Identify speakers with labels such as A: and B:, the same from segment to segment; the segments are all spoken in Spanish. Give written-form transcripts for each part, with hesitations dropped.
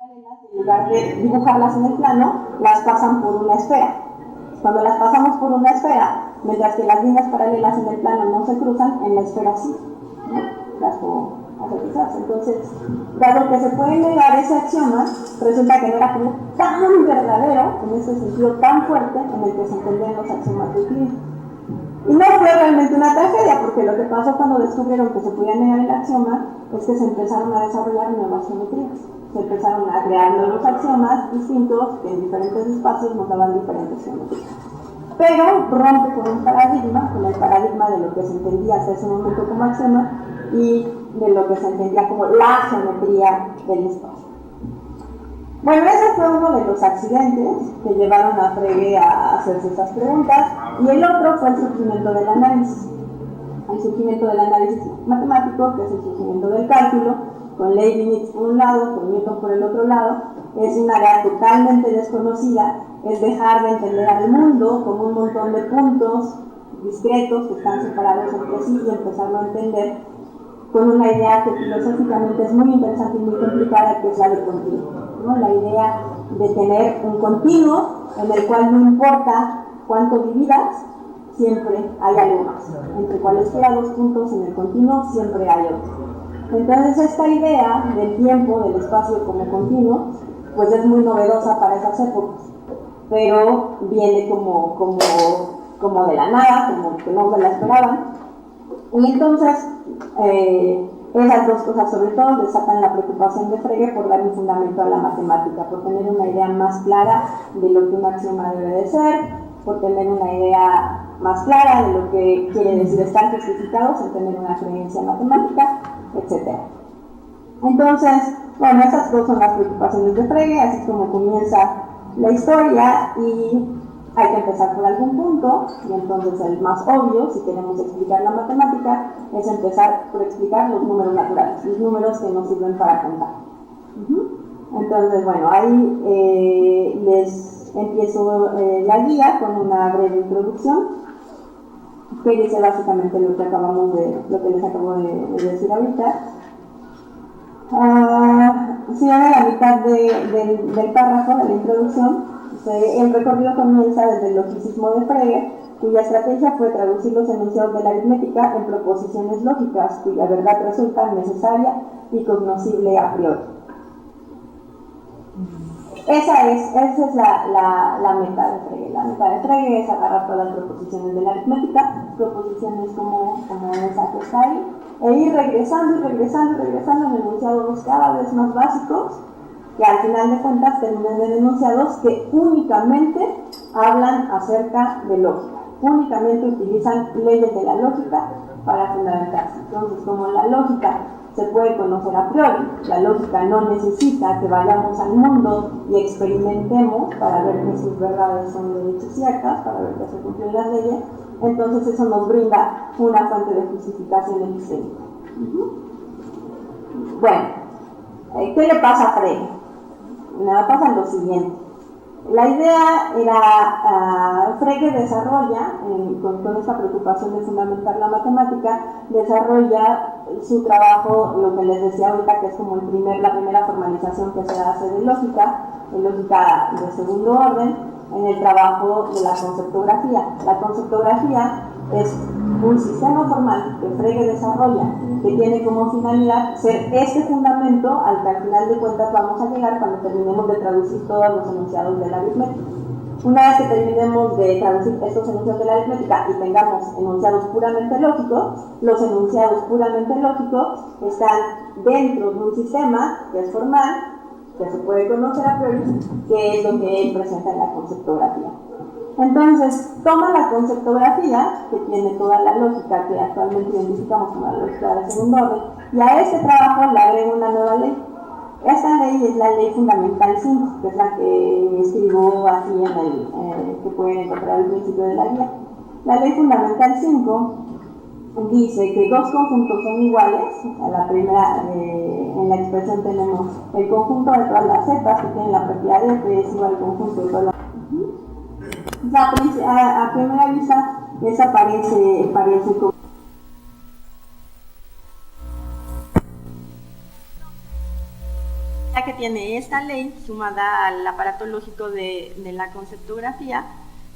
A: En lugar de dibujarlas en el plano, las pasan por una esfera. Cuando las pasamos por una esfera, mientras que las líneas paralelas en el plano no se cruzan, en la esfera sí, ¿no? Las puedo hacer quizás. Entonces, dado que se puede negar ese axioma, resulta que no era como tan verdadero, en ese sentido tan fuerte, en el que se entendían los axiomas de Euclides. Y no fue realmente una tragedia, porque lo que pasó cuando descubrieron que se podía negar el axioma es que se empezaron a desarrollar nuevas geometrías. Se empezaron a crear nuevos axiomas distintos que en diferentes espacios nos daban diferentes geometrías. Pero rompe con un paradigma, con el paradigma de lo que se entendía hasta ese momento como axioma y de lo que se entendía como la geometría del espacio. Bueno, ese fue uno de los accidentes que llevaron a Frege a hacerse esas preguntas, y el otro fue el surgimiento del análisis. El surgimiento del análisis matemático, que es el surgimiento del cálculo, con Leibniz por un lado, con Newton por el otro lado, es una área totalmente desconocida, es dejar de entender al mundo como un montón de puntos discretos que están separados entre sí y empezarlo a entender con una idea que filosóficamente es muy interesante y muy complicada, que es la de continuo, ¿no? La idea de tener un continuo en el cual no importa cuánto dividas, siempre hay algo más. Entre cualesquiera dos puntos en el continuo siempre hay otro. Entonces esta idea del tiempo, del espacio como continuo, pues es muy novedosa para esas épocas, pero viene como de la nada, como que no se la esperaban. Y entonces esas dos cosas sobre todo desatan la preocupación de Frege por dar un fundamento a la matemática, por tener una idea más clara de lo que un axioma debe de ser, por tener una idea más clara de lo que quiere decir estar justificados en tener una creencia matemática, etc. Entonces, bueno, esas dos son las preocupaciones de Frege, así como comienza la historia, y hay que empezar por algún punto, y entonces el más obvio, si queremos explicar la matemática, es empezar por explicar los números naturales, los números que nos sirven para contar. Entonces, bueno, ahí les empiezo la guía con una breve introducción, que dice básicamente lo que les acabo de decir ahorita. Si ven a la mitad del párrafo de la introducción, el recorrido comienza desde el logicismo de Frege, cuya estrategia fue traducir los enunciados de la aritmética en proposiciones lógicas, cuya verdad resulta necesaria y cognoscible a priori. Esa es la meta de Frege. La meta de Frege es agarrar todas las proposiciones de la aritmética, proposiciones como esa que está ahí, e ir regresando en enunciados cada vez más básicos, que al final de cuentas terminan en enunciados que únicamente hablan acerca de lógica, únicamente utilizan leyes de la lógica para fundamentarse. Entonces, como la lógica se puede conocer a priori, la lógica no necesita que vayamos al mundo y experimentemos para ver que sus verdades son de hecho ciertas, para ver que se cumplen las leyes, entonces eso nos brinda una fuente de justificación epistémica. Bueno, ¿qué le pasa a Frege? Nada, pasa lo siguiente. La idea era, Frege desarrolla, con esta preocupación de fundamentar la matemática, desarrolla su trabajo, lo que les decía ahorita, que es como la primera formalización que se hace de lógica de segundo orden, en el trabajo de la conceptografía. La conceptografía es un sistema formal que Frege desarrolla, que tiene como finalidad ser este fundamento al que al final de cuentas vamos a llegar cuando terminemos de traducir todos los enunciados de la aritmética. Una vez que terminemos de traducir estos enunciados de la aritmética y tengamos enunciados puramente lógicos, los enunciados puramente lógicos están dentro de un sistema que es formal, que se puede conocer a priori, que es lo que él presenta en la conceptografía. Entonces, toma la conceptografía, que tiene toda la lógica que actualmente identificamos como la lógica de segundo orden, y a este trabajo le agrega una nueva ley. Esta ley es la ley fundamental 5, que es la que escribo así que pueden encontrar al principio de la guía. La ley fundamental 5 dice que dos conjuntos son iguales. A la primera, en la expresión tenemos el conjunto de todas las zetas que tienen la propiedad de que es igual al conjunto de todas las. A primera vista, esa parece como Ya que tiene esta ley sumada al aparato lógico de la conceptografía,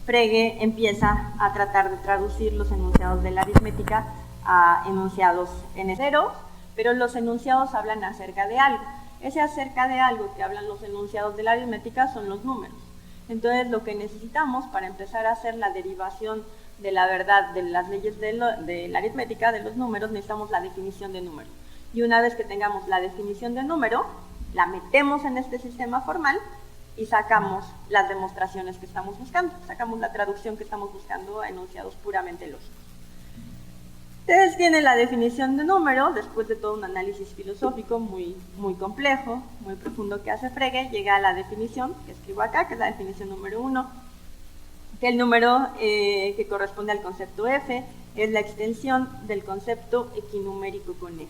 A: Frege empieza a tratar de traducir los enunciados de la aritmética a enunciados en ceros, pero los enunciados hablan acerca de algo. Ese acerca de algo que hablan los enunciados de la aritmética son los números. Entonces, lo que necesitamos para empezar a hacer la derivación de la verdad de las leyes de la aritmética, de los números, necesitamos la definición de número. Y una vez que tengamos la definición de número, la metemos en este sistema formal y sacamos las demostraciones que estamos buscando, sacamos la traducción que estamos buscando a enunciados puramente lógicos. Ustedes tienen la definición de número, después de todo un análisis filosófico muy complejo, muy profundo que hace Frege, llega a la definición que escribo acá, que es la definición número 1, que el número que corresponde al concepto f es la extensión del concepto equinumérico con f.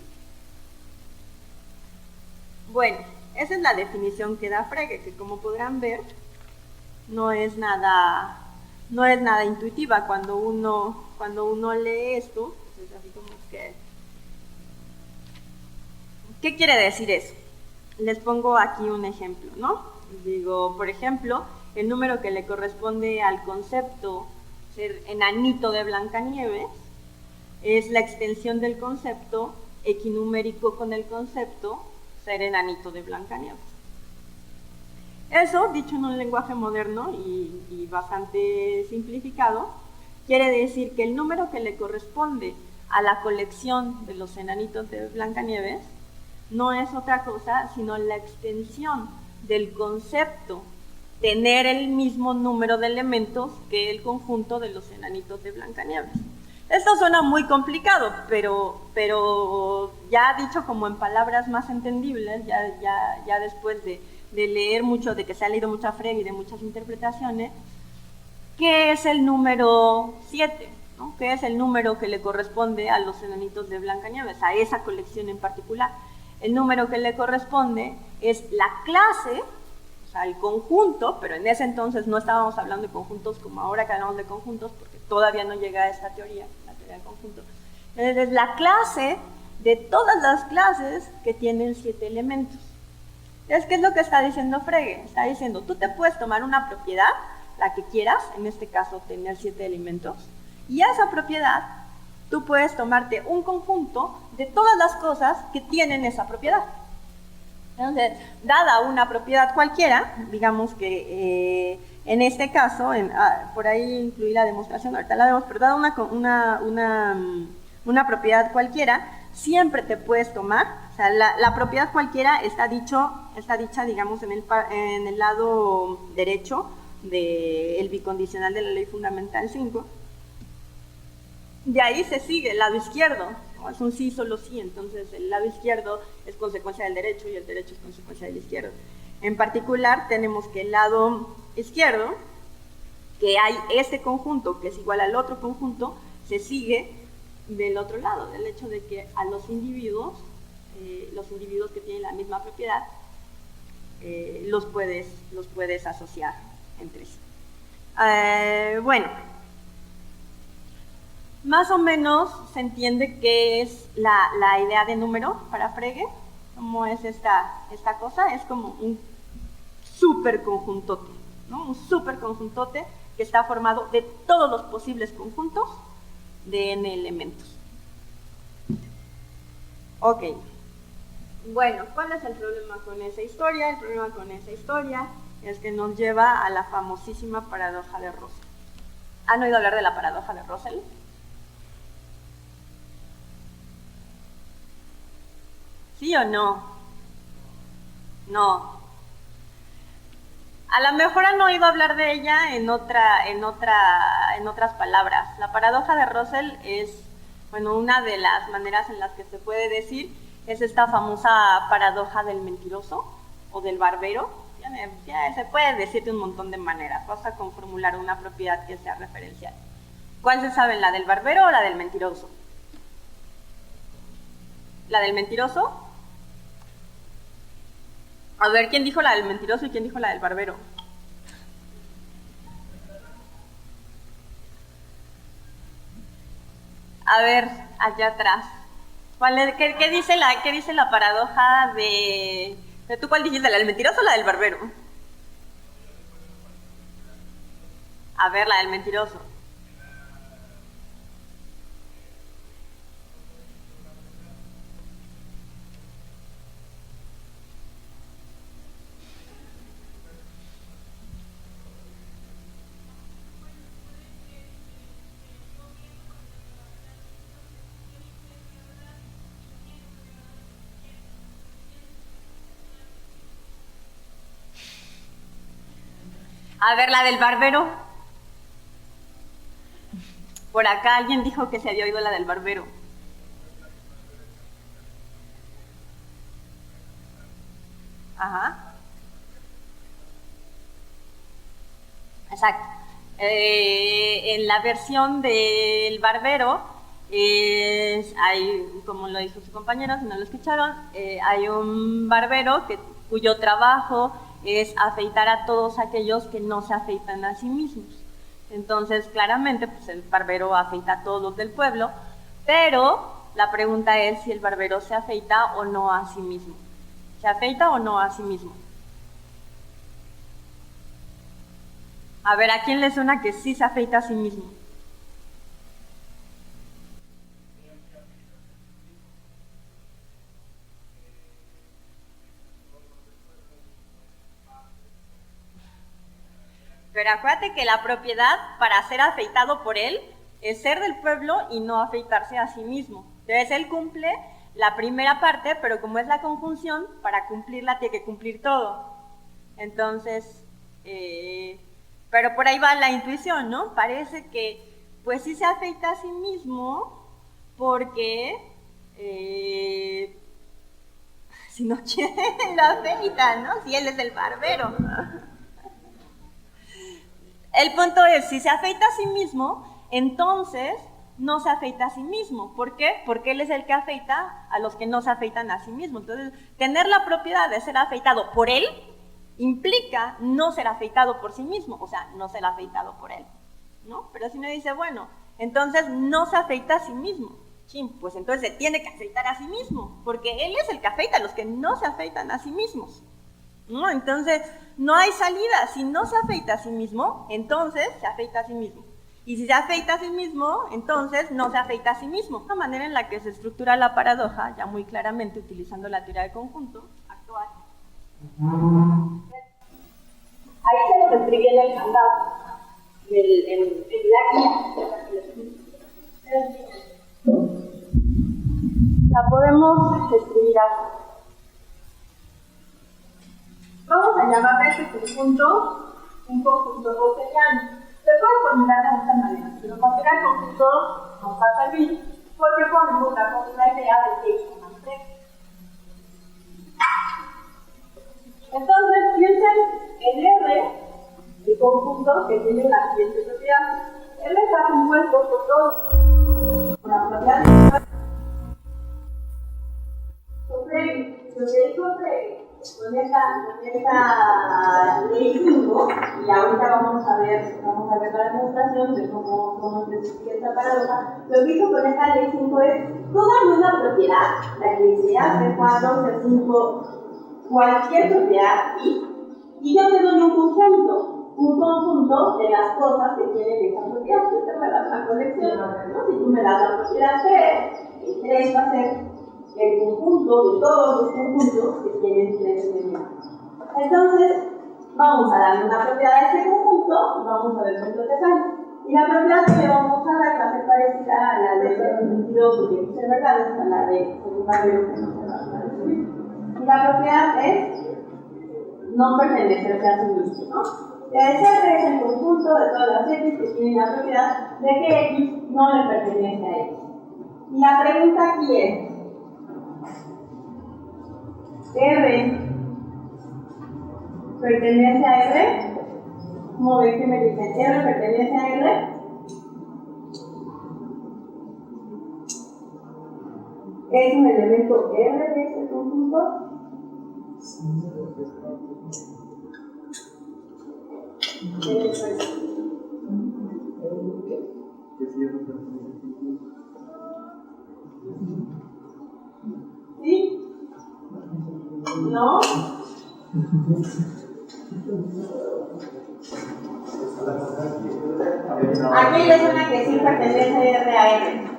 A: Bueno, esa es la definición que da Frege, que como podrán ver, no es nada intuitiva. Cuando uno lee esto, es así como que... ¿Qué quiere decir eso? Les pongo aquí un ejemplo, ¿no? Digo, por ejemplo, el número que le corresponde al concepto ser enanito de Blancanieves es la extensión del concepto equinumérico con el concepto ser enanito de Blancanieves. Eso, dicho en un lenguaje moderno y bastante simplificado, quiere decir que el número que le corresponde a la colección de los enanitos de Blancanieves no es otra cosa sino la extensión del concepto tener el mismo número de elementos que el conjunto de los enanitos de Blancanieves. Esto suena muy complicado, pero ya dicho como en palabras más entendibles, ya después de leer mucho, de que se ha leído mucha Frege y de muchas interpretaciones, ¿qué es el número 7? ¿No? ¿Qué es el número que le corresponde a los enanitos de Blancanieves, a esa colección en particular? El número que le corresponde es la clase, o sea, el conjunto, pero en ese entonces no estábamos hablando de conjuntos como ahora que hablamos de conjuntos, porque todavía no llega a esta teoría, la teoría del conjunto. Entonces, la clase de todas las clases que tienen 7 elementos. Entonces, ¿qué es lo que está diciendo Frege? Está diciendo, tú te puedes tomar una propiedad, la que quieras, en este caso tener 7 elementos, y a esa propiedad tú puedes tomarte un conjunto de todas las cosas que tienen esa propiedad. Entonces, dada una propiedad cualquiera, digamos que en este caso, por ahí incluí la demostración, ahorita la vemos, pero dada una propiedad cualquiera, siempre te puedes tomar, o sea, la propiedad cualquiera está dicha, digamos, en el lado derecho del bicondicional de la ley fundamental 5. De ahí se sigue el lado izquierdo, ¿no? Es un sí, solo sí, entonces el lado izquierdo es consecuencia del derecho y el derecho es consecuencia del izquierdo. En particular tenemos que el lado izquierdo, que hay este conjunto que es igual al otro conjunto, se sigue del otro lado, del hecho de que a los individuos que tienen la misma propiedad, los puedes asociar entre sí. Bueno, más o menos se entiende qué es la idea de número para Frege, cómo es esta cosa, es como un superconjuntote, ¿no? Un superconjuntote que está formado de todos los posibles conjuntos de n elementos. Ok. Bueno, ¿cuál es el problema con esa historia? El problema con esa historia es que nos lleva a la famosísima paradoja de Russell. ¿Han oído hablar de la paradoja de Russell? ¿Sí o no? No. A lo mejor han oído hablar de ella en otras palabras. La paradoja de Russell es, bueno, una de las maneras en las que se puede decir es esta famosa paradoja del mentiroso o del barbero. Ya se puede decir de un montón de maneras. Basta con formular una propiedad que sea referencial. ¿Cuál se sabe, la del barbero o la del mentiroso? ¿La del mentiroso? A ver, ¿quién dijo la del mentiroso y quién dijo la del barbero? A ver, allá atrás. ¿Qué dice la paradoja de
B: ¿Tú cuál dijiste, la del mentiroso o la del barbero? A ver, la del mentiroso. A ver, la del barbero. Por acá alguien dijo que se había oído la del barbero. Ajá. Exacto. En la versión del barbero, hay, como lo dijo su compañero, si no lo escucharon, hay un barbero cuyo trabajo es afeitar a todos aquellos que no se afeitan a sí mismos. Entonces, claramente, pues el barbero afeita a todos los del pueblo, pero la pregunta es si el barbero se afeita o no a sí mismo. ¿Se afeita o no a sí mismo? A ver, ¿a quién le suena que sí se afeita a sí mismo? Pero acuérdate que la propiedad para ser afeitado por él es ser del pueblo y no afeitarse a sí mismo. Entonces él cumple la primera parte, pero como es la conjunción, para cumplirla tiene que cumplir todo. Entonces, pero por ahí va la intuición, ¿no? Parece que pues sí se afeita a sí mismo porque si no quiere lo afeita, ¿no? Si él es el barbero. El punto es, si se afeita a sí mismo, entonces no se afeita a sí mismo. ¿Por qué? Porque él es el que afeita a los que no se afeitan a sí mismo. Entonces, tener la propiedad de ser afeitado por él implica no ser afeitado por sí mismo, o sea, no ser afeitado por él, ¿no? Pero si me dice, bueno, entonces no se afeita a sí mismo. Chin, pues entonces se tiene que afeitar a sí mismo, porque él es el que afeita a los que no se afeitan a sí mismos. ¿No? Entonces, no hay salida. Si no se afeita a sí mismo, entonces se afeita a sí mismo. Y si se afeita a sí mismo, entonces no se afeita a sí mismo. La manera en la que se estructura la paradoja, ya muy claramente utilizando la teoría del conjunto actual. Ahí se lo describí en el handout, en la guía. La podemos escribir así. Vamos a llamar a este conjunto un conjunto rosellano. Se puede formular de muchas maneras, pero considerar el conjunto nos va a servir porque ponemos la idea de que es una tres. Entonces, piensen en R, el conjunto que tiene la siguiente propiedad. R está compuesto por todos. Una propiedad con esta ley 5, y ahorita vamos a ver la demostración de cómo se explica esta paradoja. Lo que hizo con esta ley 5 es, tú dame una propiedad, la que sea C4, C5, cualquier propiedad, y yo te doy un conjunto de las cosas que tienen esa propiedad. Yo te voy a dar una colección, ¿no? Si tú me das la propiedad 3, el 3 va a ser el conjunto de todos los conjuntos que tienen 3 elementos. Entonces, vamos a darle una propiedad a ese conjunto y vamos a ver cuánto te sale. Y la propiedad que le vamos a dar va a ser parecida a la de ser mentiroso que dice verdades, a la de ser un barbero que no se va a recibir. Y la propiedad es no pertenecerse a sí mismo, ¿no? Ese es el conjunto de todas las X que tienen la propiedad de que X no le pertenece a X. Y la pregunta aquí es, R pertenece a R. ¿Cómo ven que me dicen? ¿R pertenece a R? ¿Es un elemento R de este conjunto? ¿Sí? ¿No? Aquí le suena que sí pertenece R a R.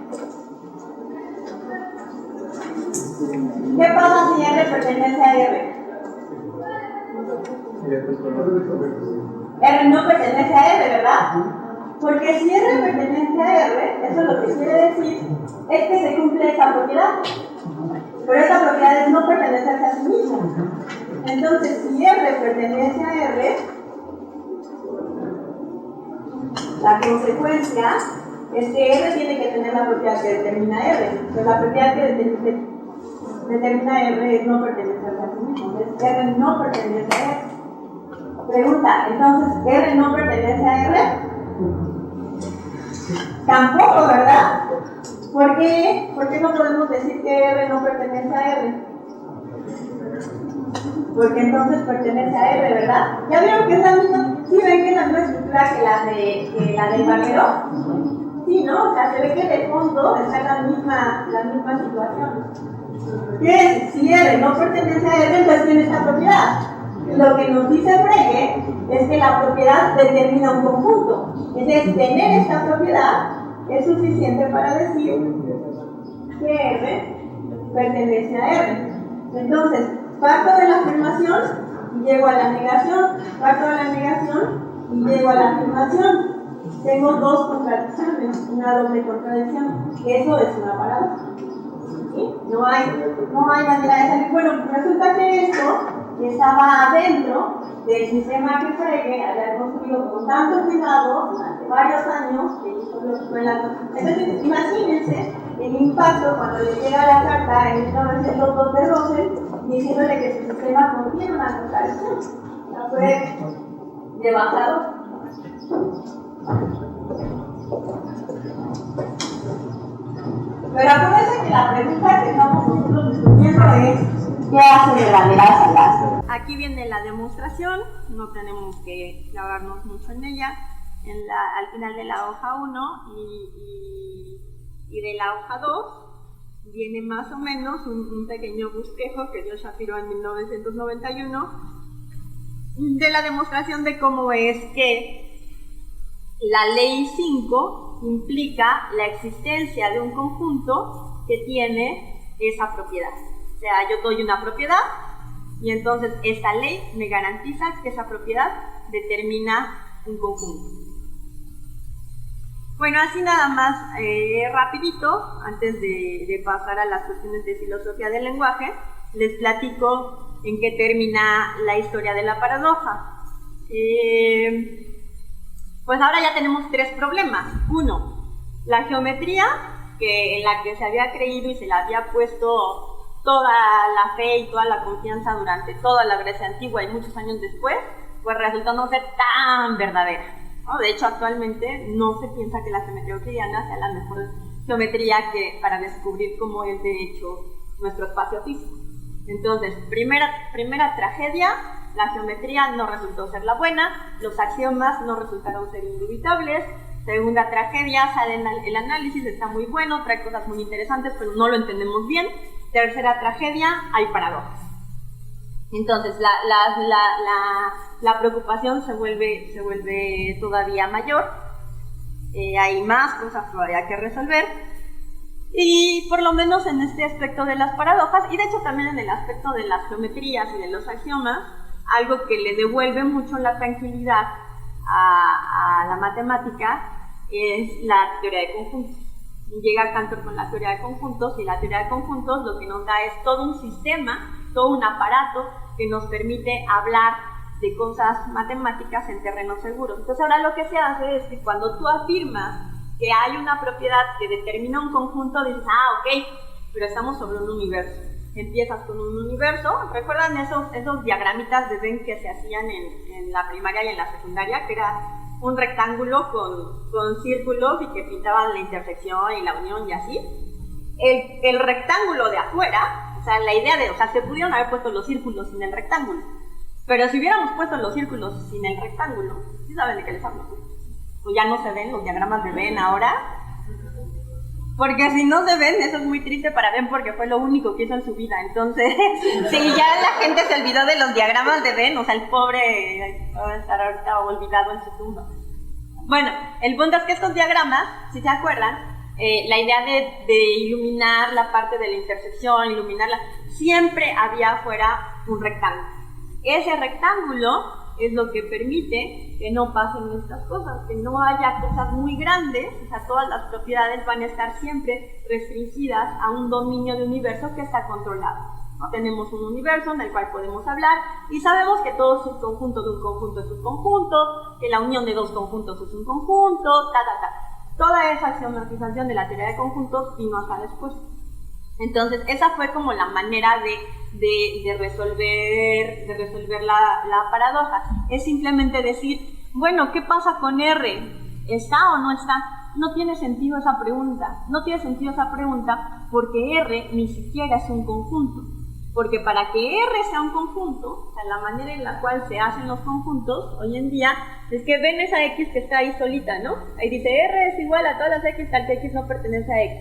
B: ¿Qué pasa si R pertenece a R? R no pertenece a R, ¿verdad? Porque si R pertenece a R, eso lo que quiere decir es que se cumple esa propiedad. Pero esa propiedad es no pertenecerse a sí mismo. Entonces, si R pertenece a R, la consecuencia es que R tiene que tener la propiedad que determina R. Pues la propiedad que determina R es no pertenecerse a sí mismo. Entonces, R no pertenece a R. Pregunta, entonces, ¿R no pertenece a R? Tampoco, ¿verdad? ¿Por qué no podemos decir que R no pertenece a R? Porque entonces pertenece a R, ¿verdad? ¿Ya vieron que es la misma? ¿Sí ven que es la misma estructura que la del barbero? Sí, ¿no? O sea, se ve que de fondo está la misma situación. ¿Qué? Si R no pertenece a R, entonces tiene esta propiedad. Lo que nos dice Frege es que la propiedad determina un conjunto. Entonces, tener esta propiedad es suficiente para decir que R pertenece a R. Entonces, parto de la afirmación y llego a la negación, parto de la negación y llego a la afirmación. Tengo dos contradicciones, una doble contradicción. Eso es una paradoja. ¿Sí? No hay manera de salir. Bueno, resulta que esto estaba dentro del sistema que Frege había construido con tanto cuidado durante varios años, que hizo los relatos. Entonces, imagínense el impacto cuando le llega la carta en 1902 de Russell diciéndole que su sistema contiene una contradicción. O sea, fue devastador. Pero acuérdense que la pregunta que estamos nosotros discutiendo es ¿qué hace verdadera salvación? Aquí viene la demostración, no tenemos que clavarnos mucho en ella. Al final de la hoja 1 y de la hoja 2 viene más o menos un pequeño bosquejo que dio Shapiro en 1991 de la demostración de cómo es que la ley 5 implica la existencia de un conjunto que tiene esa propiedad. O sea, yo doy una propiedad y entonces esta ley me garantiza que esa propiedad determina un conjunto. Bueno, así nada más rapidito, antes de pasar a las cuestiones de filosofía del lenguaje, les platico en qué termina la historia de la paradoja. Pues ahora ya tenemos tres problemas. Uno, la geometría, en la que se había creído y se le había puesto toda la fe y toda la confianza durante toda la Grecia antigua y muchos años después, pues resultó no ser tan verdadera, ¿no? De hecho, actualmente no se piensa que la geometría euclidiana sea la mejor geometría para descubrir cómo es de hecho nuestro espacio físico. Entonces, primera tragedia, la geometría no resultó ser la buena, los axiomas no resultaron ser indubitables. Segunda tragedia, sale el análisis, está muy bueno, trae cosas muy interesantes, pero no lo entendemos bien. Tercera tragedia, hay paradojas. Entonces, la preocupación se vuelve todavía mayor, hay más cosas todavía que resolver, y por lo menos en este aspecto de las paradojas, y de hecho también en el aspecto de las geometrías y de los axiomas, algo que le devuelve mucho la tranquilidad a la matemática es la teoría de conjuntos. Llega Cantor con la teoría de conjuntos, y la teoría de conjuntos lo que nos da es todo un sistema, todo un aparato que nos permite hablar de cosas matemáticas en terrenos seguros. Entonces ahora lo que se hace es que cuando tú afirmas que hay una propiedad que determina un conjunto, dices, ok, pero estamos sobre un universo. Empiezas con un universo. ¿Recuerdan esos diagramitas de Venn que se hacían en la primaria y en la secundaria? Que era un rectángulo con círculos y que pintaban la intersección y la unión y así. El rectángulo de afuera, o sea, la idea se pudieron haber puesto los círculos sin el rectángulo. Pero si hubiéramos puesto los círculos sin el rectángulo, ¿sí saben de qué les hablo? Pues ya no se ven los diagramas de Venn ahora. Porque si no se ven, eso es muy triste para Venn porque fue lo único que hizo en su vida. Entonces, si ya la gente se olvidó de los diagramas de Venn, o sea, el pobre va a estar ahorita olvidado en su tumba. Bueno, el punto es que estos diagramas, si se acuerdan, la idea de iluminar la parte de la intersección, iluminarla, siempre había afuera un rectángulo. Ese rectángulo es lo que permite que no pasen estas cosas, que no haya cosas muy grandes, o sea, todas las propiedades van a estar siempre restringidas a un dominio de universo que está controlado, ¿no? Tenemos un universo en el cual podemos hablar y sabemos que todo subconjunto de un conjunto es un conjunto, que la unión de dos conjuntos es un conjunto, Toda esa axiomatización de la teoría de conjuntos vino hasta después. Entonces, esa fue como la manera de resolver la paradoja. Es simplemente decir, bueno, ¿qué pasa con R? ¿Está o no está? No tiene sentido esa pregunta. No tiene sentido esa pregunta porque R ni siquiera es un conjunto. Porque para que R sea un conjunto, o sea, la manera en la cual se hacen los conjuntos hoy en día, es que ven esa X que está ahí solita, ¿no? Ahí dice R es igual a todas las X, tal que X no pertenece a X.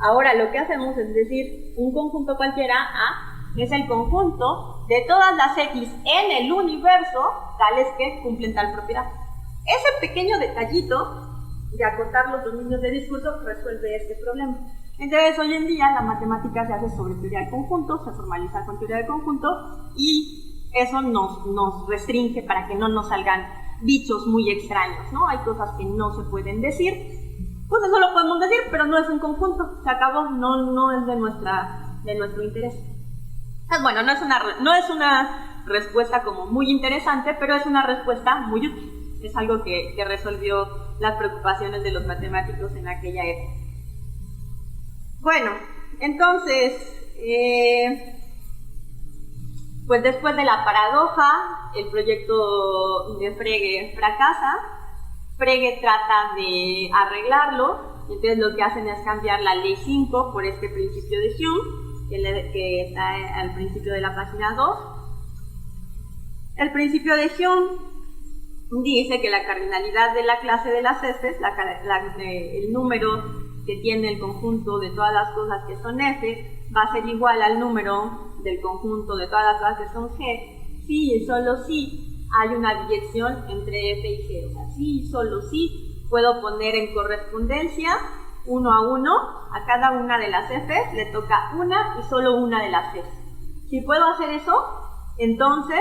B: Ahora lo que hacemos es decir, un conjunto cualquiera A es el conjunto de todas las X en el universo, tales que cumplen tal propiedad. Ese pequeño detallito de acotar los dominios de discurso resuelve este problema. Entonces, hoy en día la matemática se hace sobre teoría de conjuntos, se formaliza con teoría de conjuntos y eso nos restringe para que no nos salgan bichos muy extraños, ¿no? Hay cosas que no se pueden decir, pues eso lo podemos decir, pero no es un conjunto, se acabó, no es de nuestro interés. Entonces, bueno, no es una respuesta como muy interesante, pero es una respuesta muy útil. Es algo que resolvió las preocupaciones de los matemáticos en aquella época. Bueno, entonces, pues después de la paradoja, el proyecto de Frege fracasa. Frege trata de arreglarlo, entonces lo que hacen es cambiar la ley 5 por este principio de Hume, que está al principio de la página 2. El principio de Hume dice que la cardinalidad de la clase de las F's, el número que tiene el conjunto de todas las cosas que son F, va a ser igual al número del conjunto de todas las cosas que son G, si y solo si hay una biyección entre F y G. O sea, si y solo si puedo poner en correspondencia 1 a 1 a cada una de las F's, le toca una y solo una de las F's. Si puedo hacer eso, entonces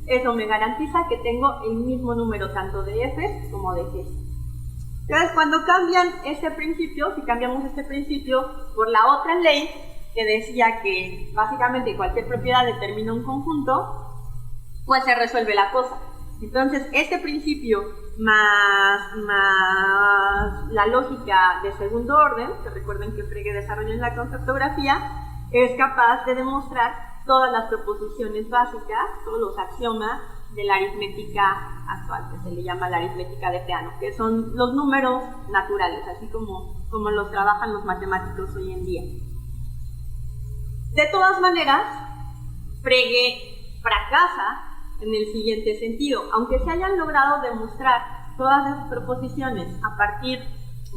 B: eso me garantiza que tengo el mismo número tanto de F's como de G's. Entonces, cuando cambian este principio, si cambiamos este principio por la otra ley que decía que básicamente cualquier propiedad determina un conjunto, pues se resuelve la cosa. Entonces, este principio más la lógica de segundo orden, que recuerden que Frege desarrolló en la conceptografía, es capaz de demostrar todas las proposiciones básicas, todos los axiomas de la aritmética actual, que se le llama la aritmética de Peano, que son los números naturales, así como los trabajan los matemáticos hoy en día. De todas maneras, Frege fracasa en el siguiente sentido. Aunque se hayan logrado demostrar todas esas proposiciones a partir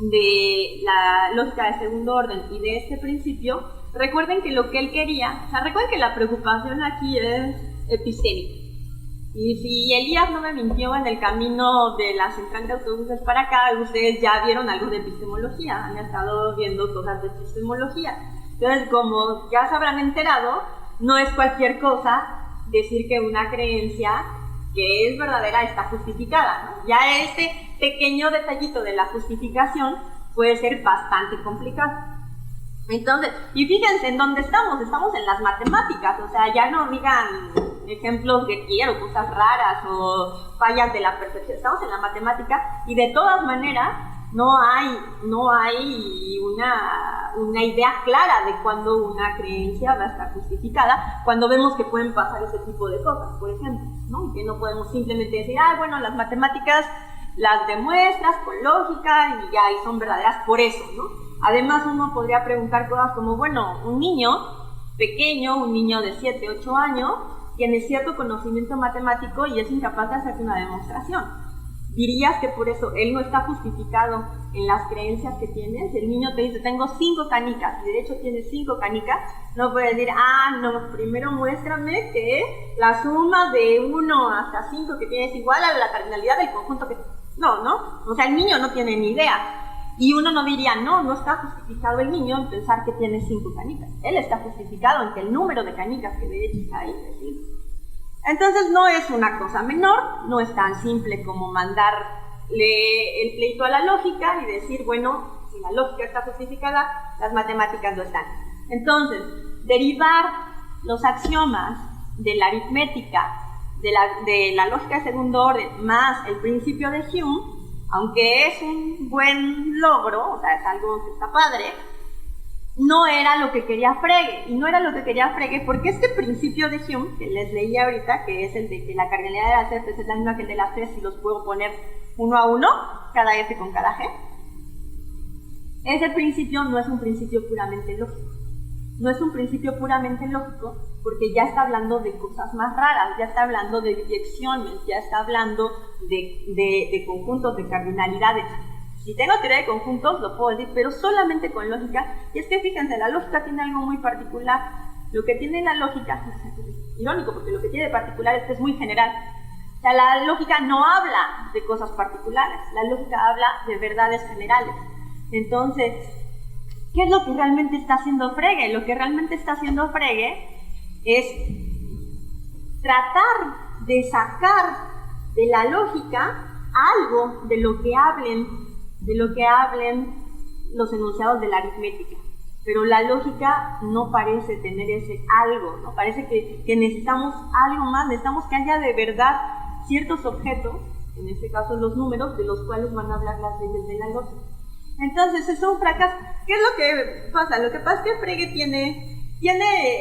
B: de la lógica de segundo orden y de este principio, recuerden que lo que él quería, o sea, recuerden que la preocupación aquí es epistémica. Y si Elías no me mintió en el camino de la central de autobuses para acá, ustedes ya vieron algo de epistemología, han estado viendo cosas de epistemología. Entonces, como ya se habrán enterado, no es cualquier cosa decir que una creencia que es verdadera está justificada, ¿no? Ya este pequeño detallito de la justificación puede ser bastante complicado. Entonces, y fíjense en dónde estamos en las matemáticas, o sea, ya no digan ejemplos de quiero, cosas raras o fallas de la percepción, estamos en la matemática y de todas maneras no hay una idea clara de cuándo una creencia va a estar justificada, cuando vemos que pueden pasar ese tipo de cosas, por ejemplo, ¿no? Y que no podemos simplemente decir, bueno, las matemáticas las demuestras con lógica y ya, y son verdaderas por eso, ¿no? Además, uno podría preguntar cosas como, bueno, un niño pequeño, un niño de 7, 8 años, tiene cierto conocimiento matemático y es incapaz de hacer una demostración. ¿Dirías que por eso él no está justificado en las creencias que tienes? El niño te dice, tengo 5 canicas, y de hecho tiene 5 canicas, no puede decir, no, primero muéstrame que la suma de 1 hasta 5 que tienes igual a la cardinalidad del conjunto que... No, o sea, el niño no tiene ni idea. Y uno no diría, no está justificado el niño en pensar que tiene 5 canicas. Él está justificado en que el número de canicas que de hecho está ahí es 5. Entonces no es una cosa menor, no es tan simple como mandarle el pleito a la lógica y decir, bueno, si la lógica está justificada, las matemáticas lo están. Entonces, derivar los axiomas de la aritmética, de la lógica de segundo orden, más el principio de Hume, aunque es un buen logro, o sea, es algo que está padre, no era lo que quería Frege, y no era lo que quería Frege porque este principio de Hume, que les leí ahorita, que es el de que la cardinalidad de las F es la misma que el de las T si los puedo poner uno a uno, cada F con cada G, ese principio no es un principio puramente lógico. No es un principio puramente lógico porque ya está hablando de cosas más raras, ya está hablando de direcciones, ya está hablando de conjuntos, de cardinalidades. Si tengo teoría de conjuntos, lo puedo decir, pero solamente con lógica. Y es que fíjense, la lógica tiene algo muy particular. Lo que tiene la lógica, es irónico, porque lo que tiene de particular es que es muy general. O sea, la lógica no habla de cosas particulares, la lógica habla de verdades generales. Entonces, ¿qué es lo que realmente está haciendo Frege? Lo que realmente está haciendo Frege es tratar de sacar de la lógica algo de lo que hablen los enunciados de la aritmética. Pero la lógica no parece tener ese algo, ¿no? Parece que necesitamos algo más, necesitamos que haya de verdad ciertos objetos, en este caso los números, de los cuales van a hablar las leyes de la lógica. Entonces es un fracaso. ¿Qué es lo que pasa? Lo que pasa es que Frege tiene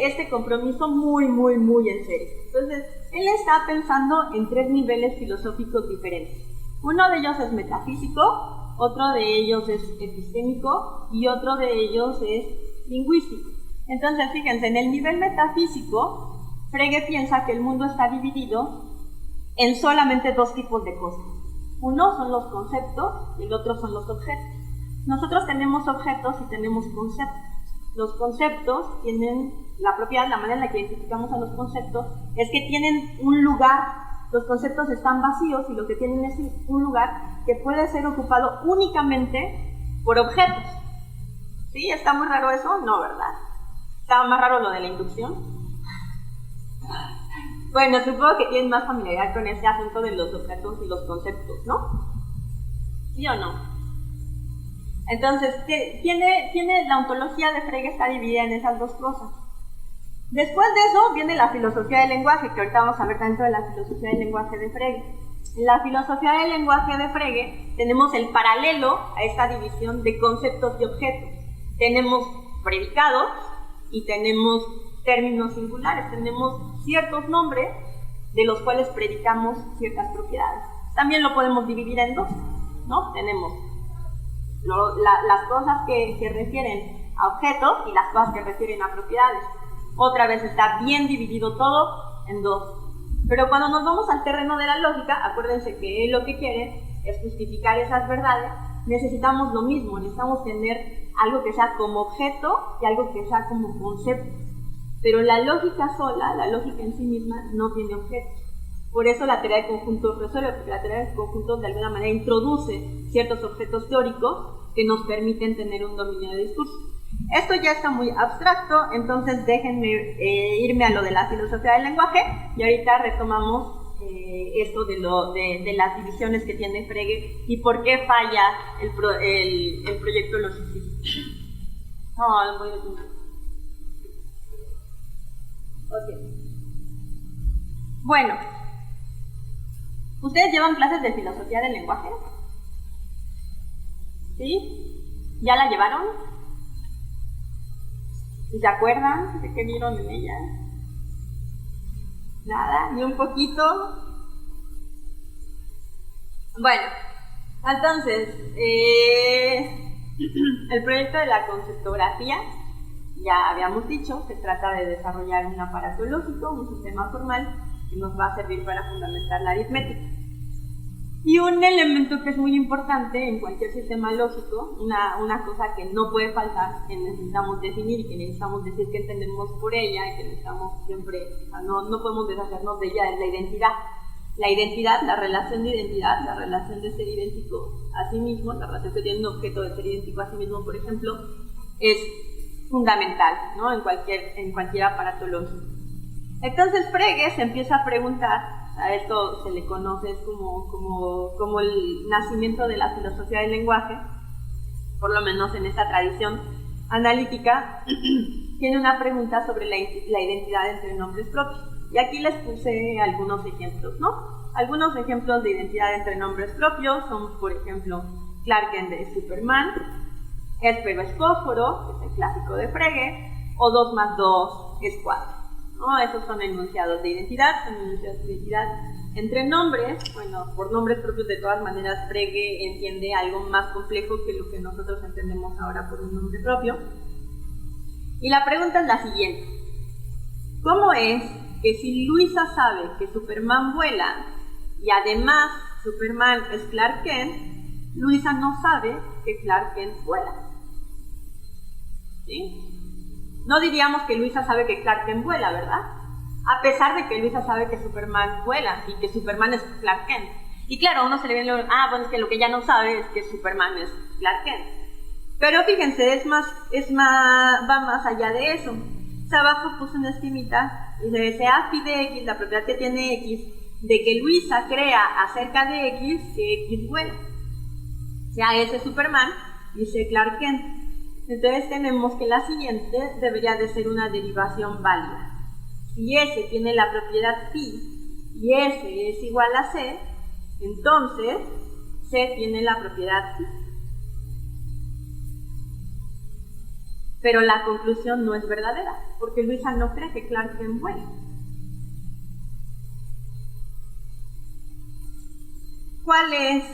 B: este compromiso muy en serio. Entonces, él está pensando en 3 niveles filosóficos diferentes. Uno de ellos es metafísico, otro de ellos es epistémico y otro de ellos es lingüístico. Entonces, fíjense, en el nivel metafísico, Frege piensa que el mundo está dividido en solamente 2 tipos de cosas. Uno son los conceptos y el otro son los objetos. Nosotros tenemos objetos y tenemos conceptos. Los conceptos tienen la propiedad, la manera en la que identificamos a los conceptos es que tienen un lugar. Los conceptos están vacíos y lo que tienen es un lugar que puede ser ocupado únicamente por objetos. ¿Sí? ¿Está muy raro eso? No, ¿verdad? ¿Estaba más raro lo de la inducción? Bueno, supongo que tienen más familiaridad con este asunto de los objetos y los conceptos, ¿no? ¿Sí o no? Entonces, tiene la ontología de Frege está dividida en esas 2 cosas. Después de eso viene la filosofía del lenguaje, que ahorita vamos a ver dentro de la filosofía del lenguaje de Frege. En la filosofía del lenguaje de Frege tenemos el paralelo a esta división de conceptos y objetos. Tenemos predicados y tenemos términos singulares, tenemos ciertos nombres de los cuales predicamos ciertas propiedades. También lo podemos dividir en 2, ¿no? Tenemos las cosas que refieren a objetos y las cosas que refieren a propiedades. Otra vez está bien dividido todo en 2. Pero cuando nos vamos al terreno de la lógica, acuérdense que él lo que quiere es justificar esas verdades. Necesitamos lo mismo, necesitamos tener algo que sea como objeto y algo que sea como concepto. Pero la lógica sola, la lógica en sí misma, no tiene objetos. Por eso la teoría de conjuntos resuelve, porque la teoría de conjuntos de alguna manera introduce ciertos objetos teóricos que nos permiten tener un dominio de discurso. Esto ya está muy abstracto, entonces déjenme irme a lo de la filosofía del lenguaje y ahorita retomamos esto de las divisiones que tiene Frege y por qué falla el proyecto logicista. No, voy a decir. Ok. Bueno, ¿ustedes llevan clases de filosofía del lenguaje? ¿Sí? ¿Ya la llevaron? ¿Y se acuerdan de qué vieron en ella? Nada, ni un poquito. Bueno, entonces, el proyecto de la conceptografía, ya habíamos dicho, se trata de desarrollar un aparato lógico, un sistema formal que nos va a servir para fundamentar la aritmética. Y un elemento que es muy importante en cualquier sistema lógico, una cosa que no puede faltar, que necesitamos definir y que necesitamos decir que entendemos por ella y que necesitamos siempre, o sea, no podemos deshacernos de ella, es la identidad. La identidad, la relación de identidad, la relación de ser idéntico a sí mismo, la relación que tiene un objeto de ser idéntico a sí mismo, por ejemplo, es fundamental, ¿no? en cualquier aparato lógico. Entonces Frege se empieza a preguntar, a esto se le conoce como el nacimiento de la filosofía del lenguaje, por lo menos en esta tradición analítica, tiene una pregunta sobre la identidad entre nombres propios. Y aquí les puse algunos ejemplos, ¿no? Algunos ejemplos de identidad entre nombres propios son, por ejemplo, Clark Kent es Superman, Espero es fósforo, que es el clásico de Frege, o 2 más 2 es 4. ¿No? Esos son enunciados de identidad, entre nombres. Bueno, por nombres propios de todas maneras Frege entiende algo más complejo que lo que nosotros entendemos ahora por un nombre propio. Y la pregunta es la siguiente: ¿cómo es que si Luisa sabe que Superman vuela y además Superman es Clark Kent, Luisa no sabe que Clark Kent vuela? ¿Sí? No diríamos que Luisa sabe que Clark Kent vuela, ¿verdad? A pesar de que Luisa sabe que Superman vuela y que Superman es Clark Kent. Y claro, a uno se le viene bueno, es que lo que ella no sabe es que Superman es Clark Kent. Pero fíjense, va más allá de eso. O sea, abajo puse una esquemita y se dice phi de X, la propiedad que tiene X, de que Luisa crea acerca de X que X vuela. O sea, ese Superman dice Clark Kent. Entonces tenemos que la siguiente debería de ser una derivación válida. Si S tiene la propiedad phi y S es igual a C, entonces C tiene la propiedad phi. Pero la conclusión no es verdadera, porque Luisa no cree que Clark Kent vuela. ¿Cuál es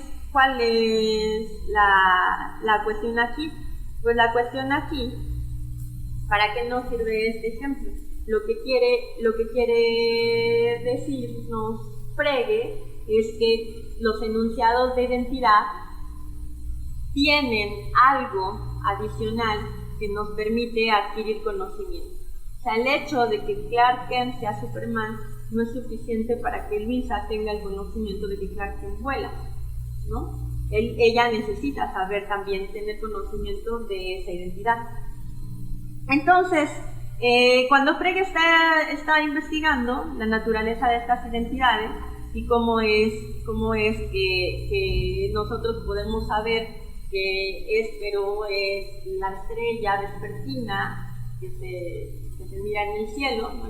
B: la cuestión aquí? Pues la cuestión aquí, ¿para qué nos sirve este ejemplo? Lo que quiere decirnos Frege es que los enunciados de identidad tienen algo adicional que nos permite adquirir conocimiento. O sea, el hecho de que Clark Kent sea Superman no es suficiente para que Luisa tenga el conocimiento de que Clark Kent vuela, ¿no? Ella necesita saber también, tener conocimiento de esa identidad. Entonces, cuando Frege está investigando la naturaleza de estas identidades y cómo es que nosotros podemos saber que Espero es la estrella vespertina que se mira en el cielo, ¿no?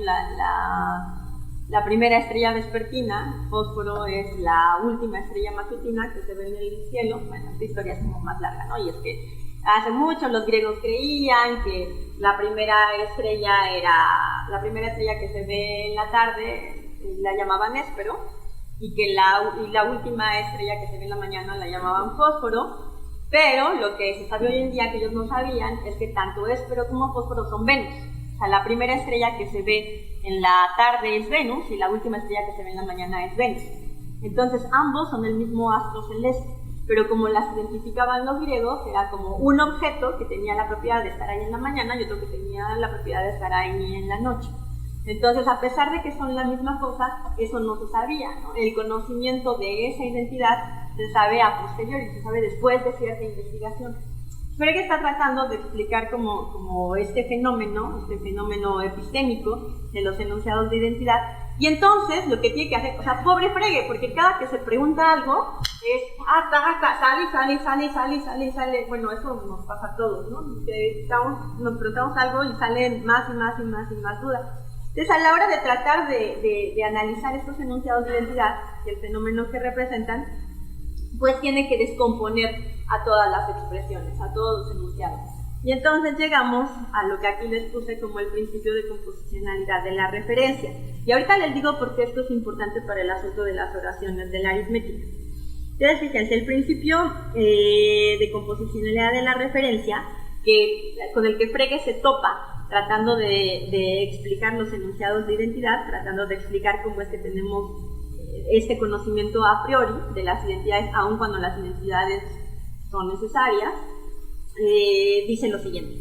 B: La primera estrella vespertina, Fósforo es la última estrella matutina que se ve en el cielo. Bueno, esta historia es como más larga, ¿no? Y es que hace mucho los griegos creían que la primera estrella que se ve en la tarde la llamaban Espero, y que la última estrella que se ve en la mañana la llamaban Fósforo. Pero lo que se sabe hoy en día que ellos no sabían es que tanto Espero como Fósforo son Venus. O sea, la primera estrella que se ve en la tarde es Venus y la última estrella que se ve en la mañana es Venus. Entonces ambos son el mismo astro celeste, pero como las identificaban los griegos, era como un objeto que tenía la propiedad de estar ahí en la mañana y otro que tenía la propiedad de estar ahí en la noche. Entonces, a pesar de que son la misma cosa, eso no se sabía, ¿no? El conocimiento de esa identidad se sabe a posteriori, se sabe después de cierta investigación. Frege está tratando de explicar como este fenómeno epistémico de los enunciados de identidad. Y entonces lo que tiene que hacer, o sea, pobre Frege, porque cada que se pregunta algo es, sale. Bueno, eso nos pasa a todos, ¿no? Nos preguntamos algo y salen más dudas. Entonces, a la hora de tratar de analizar estos enunciados de identidad y el fenómeno que representan, pues tiene que descomponer a todas las expresiones, a todos los enunciados. Y entonces llegamos a lo que aquí les puse como el principio de composicionalidad de la referencia. Y ahorita les digo por qué esto es importante para el asunto de las oraciones, de la aritmética. Entonces, fíjense, el principio de composicionalidad de la referencia, con el que Frege se topa tratando de explicar los enunciados de identidad, tratando de explicar cómo es que tenemos este conocimiento a priori de las identidades, aun cuando las identidades son necesarias, dice lo siguiente.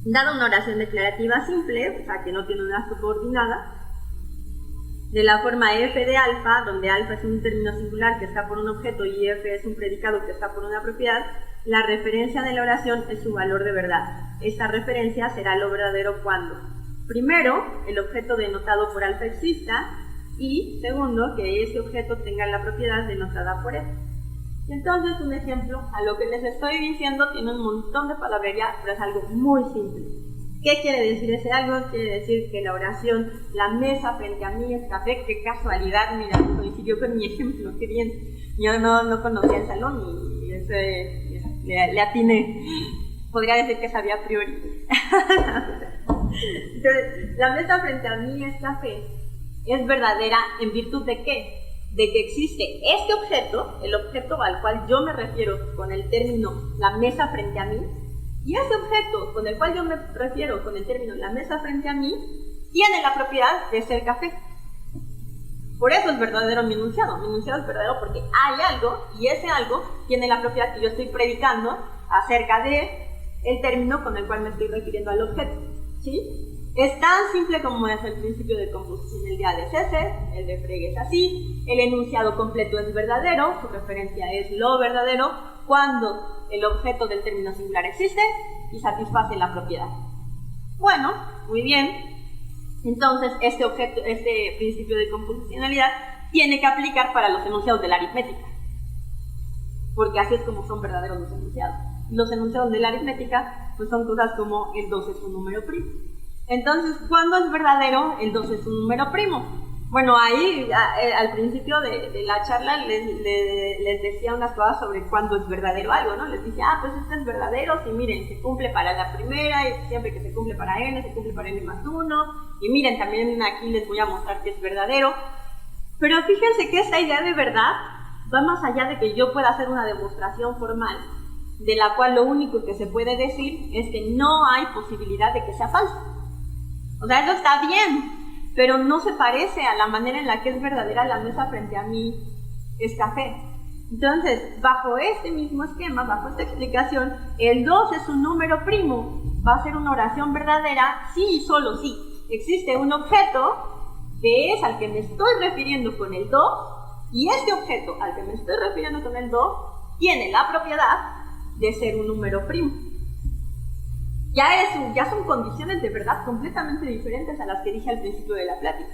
B: Dada una oración declarativa simple, o sea, que no tiene una subordinada, de la forma f de alfa, donde alfa es un término singular que está por un objeto y f es un predicado que está por una propiedad, la referencia de la oración es su valor de verdad. Esta referencia será lo verdadero cuando, primero, el objeto denotado por alfa exista, y segundo, que ese objeto tenga la propiedad denotada por f. Y entonces, un ejemplo, a lo que les estoy diciendo tiene un montón de palabrería, pero es algo muy simple. ¿Qué quiere decir ese algo? Quiere decir que la oración, la mesa frente a mí es café. Qué casualidad, mira, coincidió con mi ejemplo, qué bien. Yo no conocía el salón y le atiné. Podría decir que sabía a priori. Entonces, la mesa frente a mí es café. ¿Es verdadera en virtud de qué? De que existe este objeto, el objeto al cual yo me refiero con el término la mesa frente a mí, y ese objeto con el cual yo me refiero con el término la mesa frente a mí, tiene la propiedad de ser café. Por eso es verdadero mi enunciado. Mi enunciado es verdadero porque hay algo, y ese algo tiene la propiedad que yo estoy predicando acerca de el término con el cual me estoy refiriendo al objeto, ¿sí? Es tan simple como es el principio de composicionalidad es ese, el de Frege es así, el enunciado completo es verdadero, su referencia es lo verdadero cuando el objeto del término singular existe y satisface la propiedad. Bueno, muy bien. Entonces, este principio de composicionalidad tiene que aplicar para los enunciados de la aritmética, porque así es como son verdaderos los enunciados. Los enunciados de la aritmética pues son cosas como el 2 es un número primo. Entonces, ¿cuándo es verdadero el 2 es un número primo? Bueno, ahí al principio de la charla les decía unas cosas sobre cuándo es verdadero algo, ¿no? Les dije, pues este es verdadero, si miren, se cumple para la primera, y siempre que se cumple para n, se cumple para n más 1, y miren, también aquí les voy a mostrar que es verdadero. Pero fíjense que esta idea de verdad va más allá de que yo pueda hacer una demostración formal, de la cual lo único que se puede decir es que no hay posibilidad de que sea falso. O sea, eso está bien, pero no se parece a la manera en la que es verdadera la mesa frente a mí es café. Entonces, bajo este mismo esquema, bajo esta explicación, el 2 es un número primo, va a ser una oración verdadera sí y solo sí. Existe un objeto que es al que me estoy refiriendo con el 2, y este objeto al que me estoy refiriendo con el 2 tiene la propiedad de ser un número primo. Ya son condiciones de verdad completamente diferentes a las que dije al principio de la plática.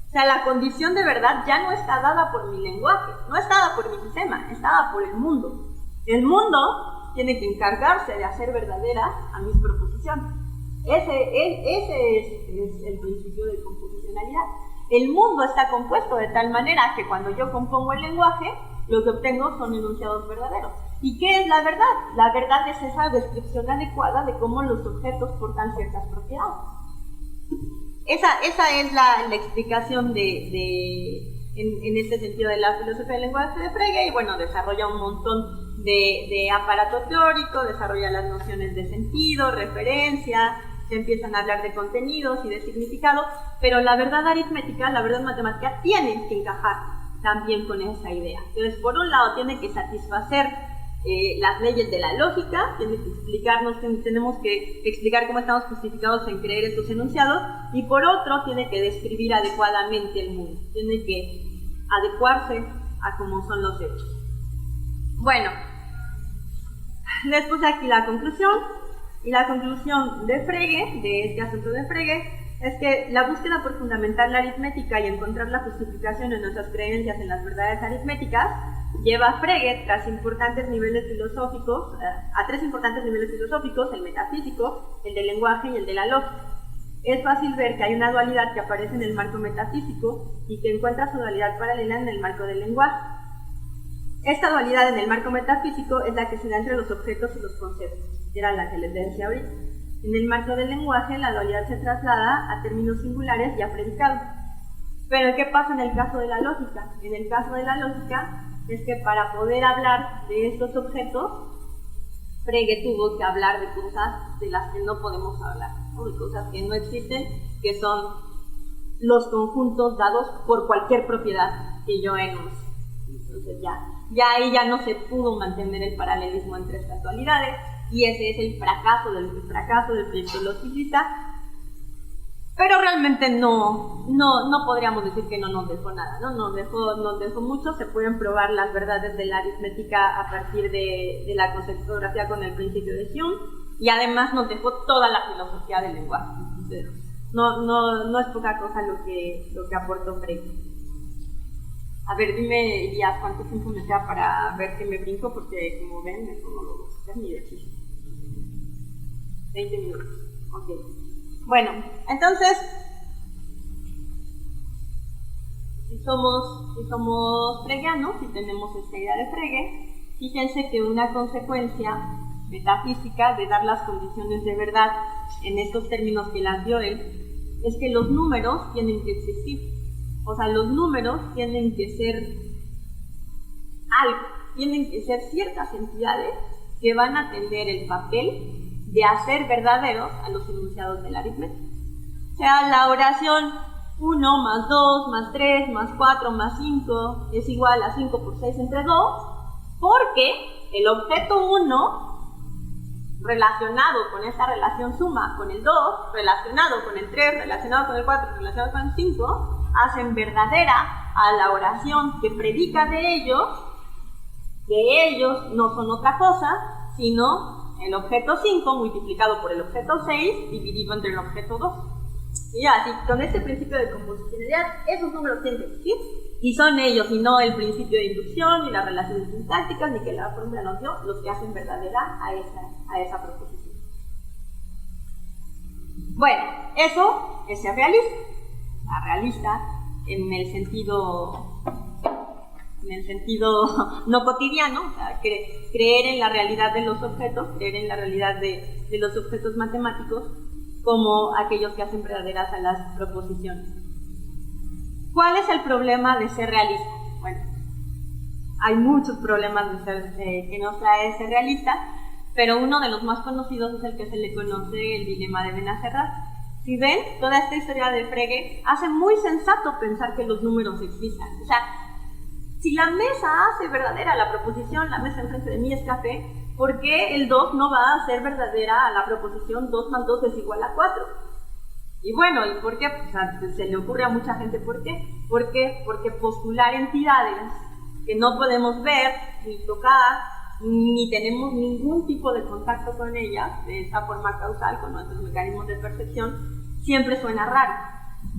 B: O sea, la condición de verdad ya no está dada por mi lenguaje, no está dada por mi sistema, está dada por el mundo. El mundo tiene que encargarse de hacer verdadera a mis proposiciones. Ese es el principio de composicionalidad. El mundo está compuesto de tal manera que cuando yo compongo el lenguaje, lo que obtengo son enunciados verdaderos. ¿Y qué es la verdad? La verdad es esa descripción adecuada de cómo los objetos portan ciertas propiedades. Esa es la explicación en este sentido de la filosofía del lenguaje de Frege, y bueno, desarrolla un montón de aparato teórico, desarrolla las nociones de sentido, referencia, se empiezan a hablar de contenidos y de significado, pero la verdad aritmética, la verdad matemática, tiene que encajar también con esa idea. Entonces, por un lado, tiene que satisfacer las leyes de la lógica, tiene que explicarnos, tenemos que explicar cómo estamos justificados en creer estos enunciados, y por otro, tiene que describir adecuadamente el mundo, tiene que adecuarse a cómo son los hechos. Bueno, les puse aquí la conclusión, y la conclusión de Frege, de este asunto de Frege, es que la búsqueda por fundamentar la aritmética y encontrar la justificación en nuestras creencias en las verdades aritméticas lleva a Frege tras importantes niveles filosóficos, a tres importantes niveles filosóficos, el metafísico, el del lenguaje y el de la lógica. Es fácil ver que hay una dualidad que aparece en el marco metafísico y que encuentra su dualidad paralela en el marco del lenguaje. Esta dualidad en el marco metafísico es la que se da entre los objetos y los conceptos, que era la que les decía ahorita. En el marco del lenguaje, la dualidad se traslada a términos singulares y a predicados. Pero ¿qué pasa en el caso de la lógica? En el caso de la lógica es que para poder hablar de estos objetos, Frege tuvo que hablar de cosas de las que no podemos hablar, ¿no? De cosas que no existen, que son los conjuntos dados por cualquier propiedad
C: que yo enuncio. Entonces ya ahí ya no se pudo mantener el paralelismo entre estas dualidades, y ese es el fracaso del proyecto logicista. Pero realmente no podríamos decir que no nos dejó nada, ¿no? Nos dejó mucho. Se pueden probar las verdades de la aritmética a partir de la conceptografía con el principio de Hume, y además nos dejó toda la filosofía del lenguaje. Entonces, no es poca cosa lo que aportó Frege. A ver, dime, Elías, ¿cuánto tiempo me queda para ver que me brinco? Porque, como ven, eso no lo voy a hacer ni de chiste. 20 minutos. Ok. Bueno, entonces, si somos fregianos, si tenemos esta idea de Frege, fíjense que una consecuencia metafísica de dar las condiciones de verdad en estos términos que las dio él, es que los números tienen que existir. O sea, los números tienen que ser algo, tienen que ser ciertas entidades que van a tener el papel de hacer verdaderos a los enunciados de la aritmética. O sea, la oración 1 más 2 más 3 más 4 más 5 es igual a 5 por 6 entre 2, porque el objeto 1 relacionado con esa relación suma con el 2, relacionado con el 3, relacionado con el 4, relacionado con el 5, hacen verdadera a la oración que predica de ellos, que ellos no son otra cosa, sino el objeto 5 multiplicado por el objeto 6 dividido entre el objeto 2. Y así, con este principio de composicionalidad, esos números tienen que existir, y son ellos, y no el principio de inducción, ni las relaciones sintácticas, ni que la fórmula nos dio, los que hacen verdadera a esa proposición. Bueno, eso es ser realista. La realista en el sentido no cotidiano, o sea, creer en la realidad de los objetos, creer en la realidad de los objetos matemáticos como aquellos que hacen verdaderas a las proposiciones. ¿Cuál es el problema de ser realista? Bueno, hay muchos problemas que nos trae ser realista, pero uno de los más conocidos es el que se le conoce el dilema de Benacerraf. Si ven, toda esta historia de Frege hace muy sensato pensar que los números existan. O sea, si la mesa hace verdadera la proposición, la mesa enfrente de mí es café, ¿por qué el 2 no va a ser verdadera a la proposición 2 más 2 es igual a 4? Y bueno, ¿y por qué? O sea, se le ocurre a mucha gente ¿por qué? ¿Por qué? Porque postular entidades que no podemos ver, ni tocar, ni tenemos ningún tipo de contacto con ellas, de esta forma causal, con nuestros mecanismos de percepción, siempre suena raro.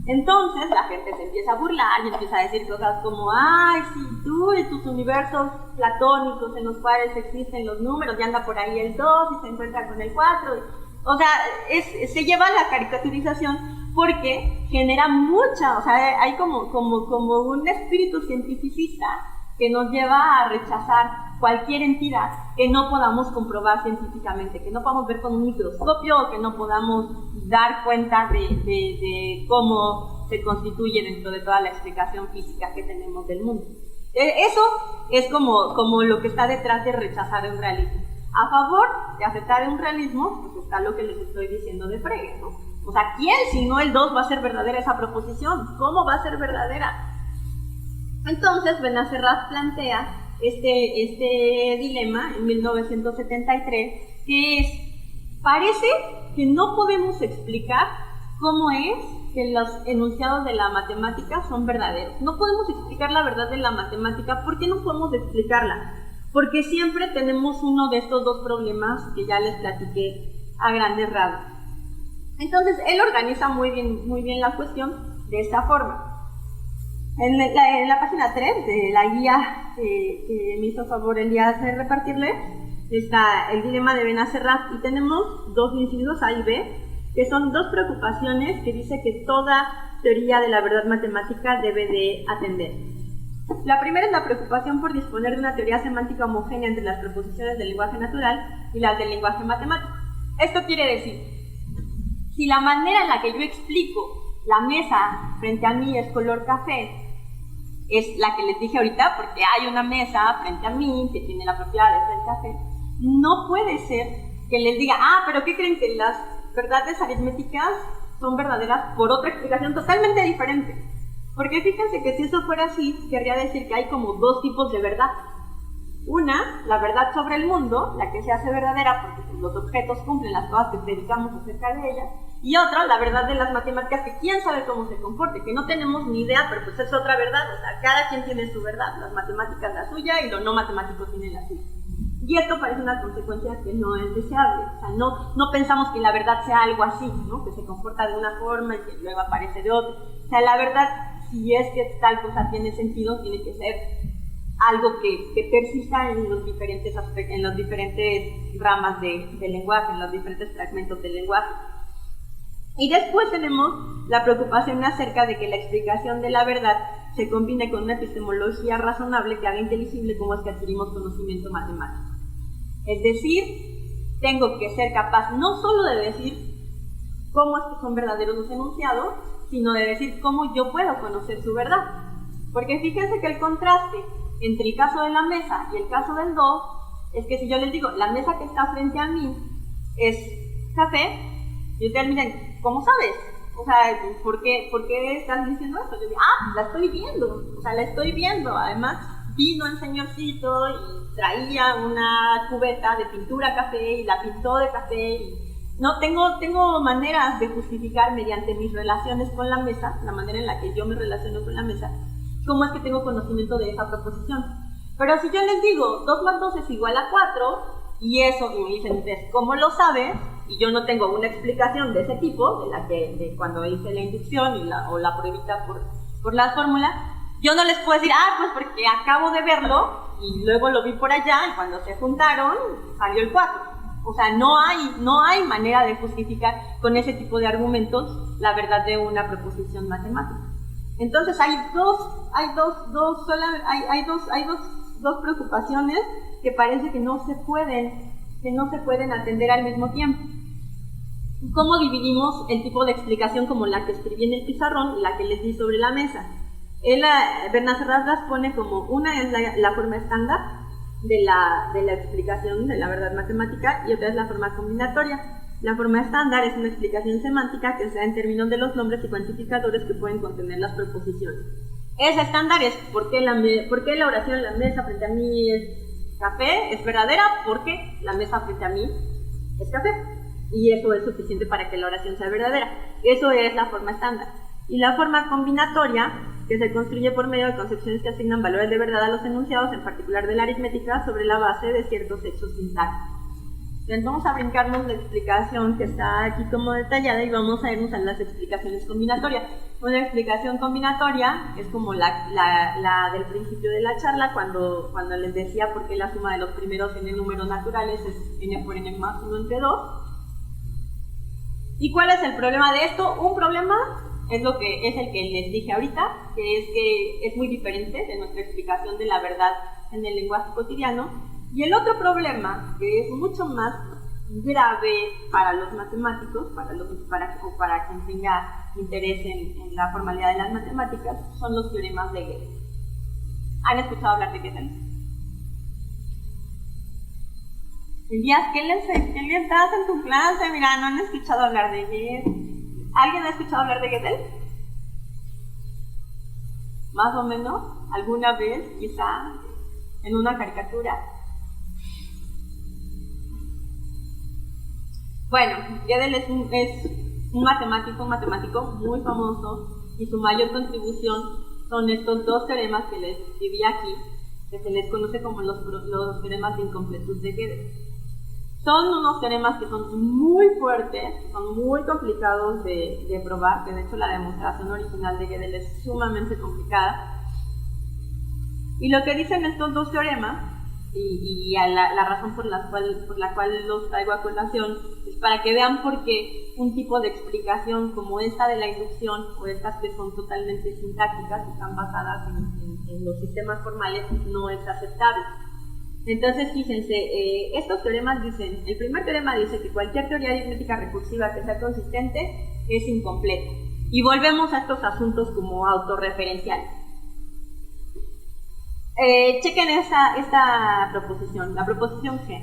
C: Entonces la gente se empieza a burlar y empieza a decir cosas como: ay, si tú y tus universos platónicos en los cuales existen los números, y anda por ahí el 2 y se encuentra con el 4. O sea, se lleva la caricaturización porque genera mucha, o sea, hay como un espíritu cientificista que nos lleva a rechazar cualquier entidad que no podamos comprobar científicamente, que no podamos ver con un microscopio, o que no podamos dar cuenta de cómo se constituye dentro de toda la explicación física que tenemos del mundo. Eso es como lo que está detrás de rechazar un realismo. A favor de aceptar un realismo, pues está lo que les estoy diciendo de Frege, ¿no? O sea, ¿quién si no el 2 va a ser verdadera esa proposición? ¿Cómo va a ser verdadera? Entonces, Benacerraf plantea este dilema en 1973, que es: parece que no podemos explicar cómo es que los enunciados de la matemática son verdaderos. No podemos explicar la verdad de la matemática. ¿Por qué no podemos explicarla? Porque siempre tenemos uno de estos dos problemas que ya les platiqué a grandes rasgos. Entonces, él organiza muy bien la cuestión de esta forma. En la página 3 de la guía que me hizo favor Elías de repartirle, está el dilema de Benacerraf, y tenemos dos incisos A y B, que son dos preocupaciones que dice que toda teoría de la verdad matemática debe de atender. La primera es la preocupación por disponer de una teoría semántica homogénea entre las proposiciones del lenguaje natural y las del lenguaje matemático. Esto quiere decir, si la manera en la que yo explico la mesa frente a mí es color café, es la que les dije ahorita, porque hay una mesa frente a mí que tiene la propiedad de ser café, no puede ser que les diga: pero ¿qué creen? Que las verdades aritméticas son verdaderas por otra explicación totalmente diferente. Porque fíjense que si eso fuera así, querría decir que hay como dos tipos de verdad. Una, la verdad sobre el mundo, la que se hace verdadera porque los objetos cumplen las cosas que predicamos acerca de ella. Y otra, la verdad de las matemáticas, que quién sabe cómo se comporte, que no tenemos ni idea, pero pues es otra verdad. O sea, cada quien tiene su verdad. Las matemáticas la suya y los no matemáticos tienen la suya. Y esto parece una consecuencia que no es deseable. O sea, no pensamos que la verdad sea algo así, ¿no? Que se comporta de una forma y que luego aparece de otra. O sea, la verdad, si es que tal cosa tiene sentido, tiene que ser algo que persista en los diferentes aspectos, en las diferentes ramas del lenguaje, en los diferentes fragmentos del lenguaje. Y después tenemos la preocupación acerca de que la explicación de la verdad se combine con una epistemología razonable que haga inteligible cómo es que adquirimos conocimiento matemático. Es decir, tengo que ser capaz no solo de decir cómo es que son verdaderos los enunciados, sino de decir cómo yo puedo conocer su verdad. Porque fíjense que el contraste entre el caso de la mesa y el caso del do es que si yo les digo, la mesa que está frente a mí es café, y ustedes miren, ¿cómo sabes? O sea, ¿por qué estás diciendo eso? Yo digo, la estoy viendo, o sea, la estoy viendo. Además, vino el señorcito y traía una cubeta de pintura café y la pintó de café. Y no, tengo maneras de justificar mediante mis relaciones con la mesa, la manera en la que yo me relaciono con la mesa, cómo es que tengo conocimiento de esa proposición. Pero si yo les digo 2 más 2 es igual a 4, y eso, y me dicen ustedes, ¿cómo lo sabes? Y yo no tengo una explicación de ese tipo, de cuando hice la inducción o la pruebita por las fórmulas, yo no les puedo decir, pues porque acabo de verlo, y luego lo vi por allá, y cuando se juntaron, salió el 4. O sea, no hay manera de justificar con ese tipo de argumentos la verdad de una proposición matemática. Entonces hay dos preocupaciones que parece que no se pueden atender al mismo tiempo. ¿Cómo dividimos el tipo de explicación como la que escribí en el pizarrón y la que les di sobre la mesa? Bernat Serrat las pone como una es la forma estándar de la explicación de la verdad matemática y otra es la forma combinatoria. La forma estándar es una explicación semántica que se da en términos de los nombres y cuantificadores que pueden contener las proposiciones. Esa estándar es ¿por qué la oración la mesa frente a mí es café? Es verdadera porque la mesa frente a mí es café. Y eso es suficiente para que la oración sea verdadera. Eso es la forma estándar. Y la forma combinatoria, que se construye por medio de concepciones que asignan valores de verdad a los enunciados, en particular de la aritmética, sobre la base de ciertos hechos sintácticos. Entonces vamos a brincarnos la explicación que está aquí como detallada y vamos a irnos a las explicaciones combinatorias. Una explicación combinatoria es como la del principio de la charla, cuando les decía por qué la suma de los primeros n números naturales es n por n más 1 entre 2. ¿Y cuál es el problema de esto? Un problema es el que les dije ahorita, que es muy diferente de nuestra explicación de la verdad en el lenguaje cotidiano. Y el otro problema, que es mucho más grave para los matemáticos, para quien tenga interés en la formalidad de las matemáticas, son los teoremas de Gödel. ¿Han escuchado hablar de Gödel? Elías, ¿qué les das en tu clase? Mira, no han escuchado hablar de Gödel. ¿Alguien ha escuchado hablar de Gödel? Más o menos, alguna vez, quizá, en una caricatura. Bueno, Gödel es un matemático muy famoso y su mayor contribución son estos dos teoremas que les escribí aquí, que se les conoce como los teoremas de incompletud de Gödel. Son unos teoremas que son muy fuertes, son muy complicados de probar, que de hecho la demostración original de Gödel es sumamente complicada. Y lo que dicen estos dos teoremas, y la razón por la cual los traigo a colación, es para que vean por qué un tipo de explicación como esta de la inducción, o estas que son totalmente sintácticas, que están basadas en los sistemas formales, no es aceptable. Entonces, fíjense, estos teoremas dicen, el primer teorema dice que cualquier teoría aritmética recursiva que sea consistente es incompleta. Y volvemos a estos asuntos como autorreferenciales. Chequen esta proposición, la proposición G.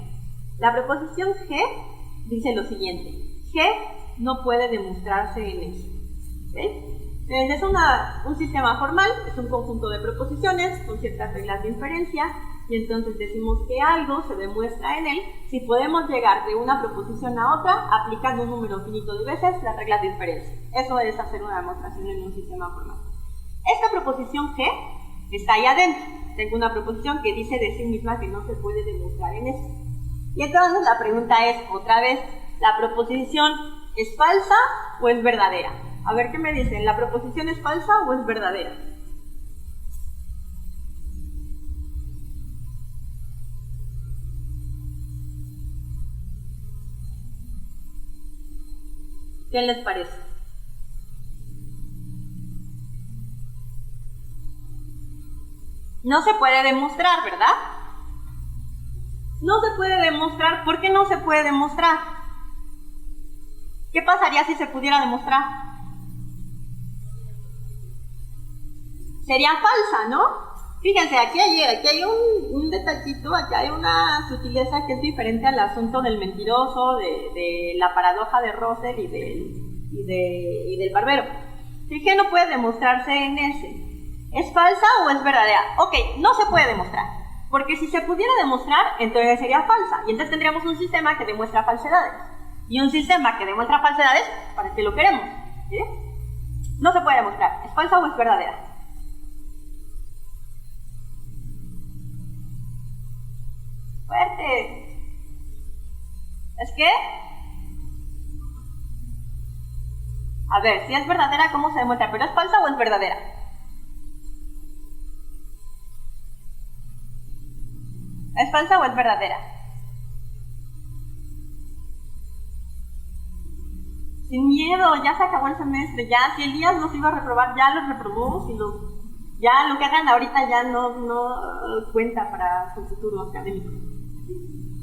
C: La proposición G dice lo siguiente: G no puede demostrarse en S. ¿Okay? Es un sistema formal, es un conjunto de proposiciones con ciertas reglas de inferencia, y entonces decimos que algo se demuestra en él si podemos llegar de una proposición a otra aplicando un número finito de veces las reglas de inferencia. Eso es hacer una demostración en un sistema formal. Esta proposición G está ahí adentro. Tengo una proposición que dice de sí misma que no se puede demostrar en eso. Y entonces la pregunta es, otra vez, ¿la proposición es falsa o es verdadera? A ver qué me dicen, ¿la proposición es falsa o es verdadera? ¿Qué les parece? No se puede demostrar, ¿verdad? No se puede demostrar. ¿Por qué no se puede demostrar? ¿Qué pasaría si se pudiera demostrar? Sería falsa, ¿no? Fíjense, aquí hay un detallito, aquí hay una sutileza que es diferente al asunto del mentiroso, de la paradoja de Russell y del barbero. Si G no puede demostrarse en ese, ¿es falsa o es verdadera? Ok, no se puede demostrar, porque si se pudiera demostrar, entonces sería falsa, y entonces tendríamos un sistema que demuestra falsedades. Y un sistema que demuestra falsedades, ¿para qué lo queremos? ¿Sí? No se puede demostrar, ¿es falsa o es verdadera? Fuerte. ¿Es qué? A ver, si es verdadera, ¿cómo se demuestra? ¿Pero es falsa o es verdadera? ¿Es falsa o es verdadera? Sin miedo, ya se acabó el semestre, ya, si Elías los iba a reprobar, ya los reprobó, ya lo que hagan ahorita ya no cuenta para su futuro académico.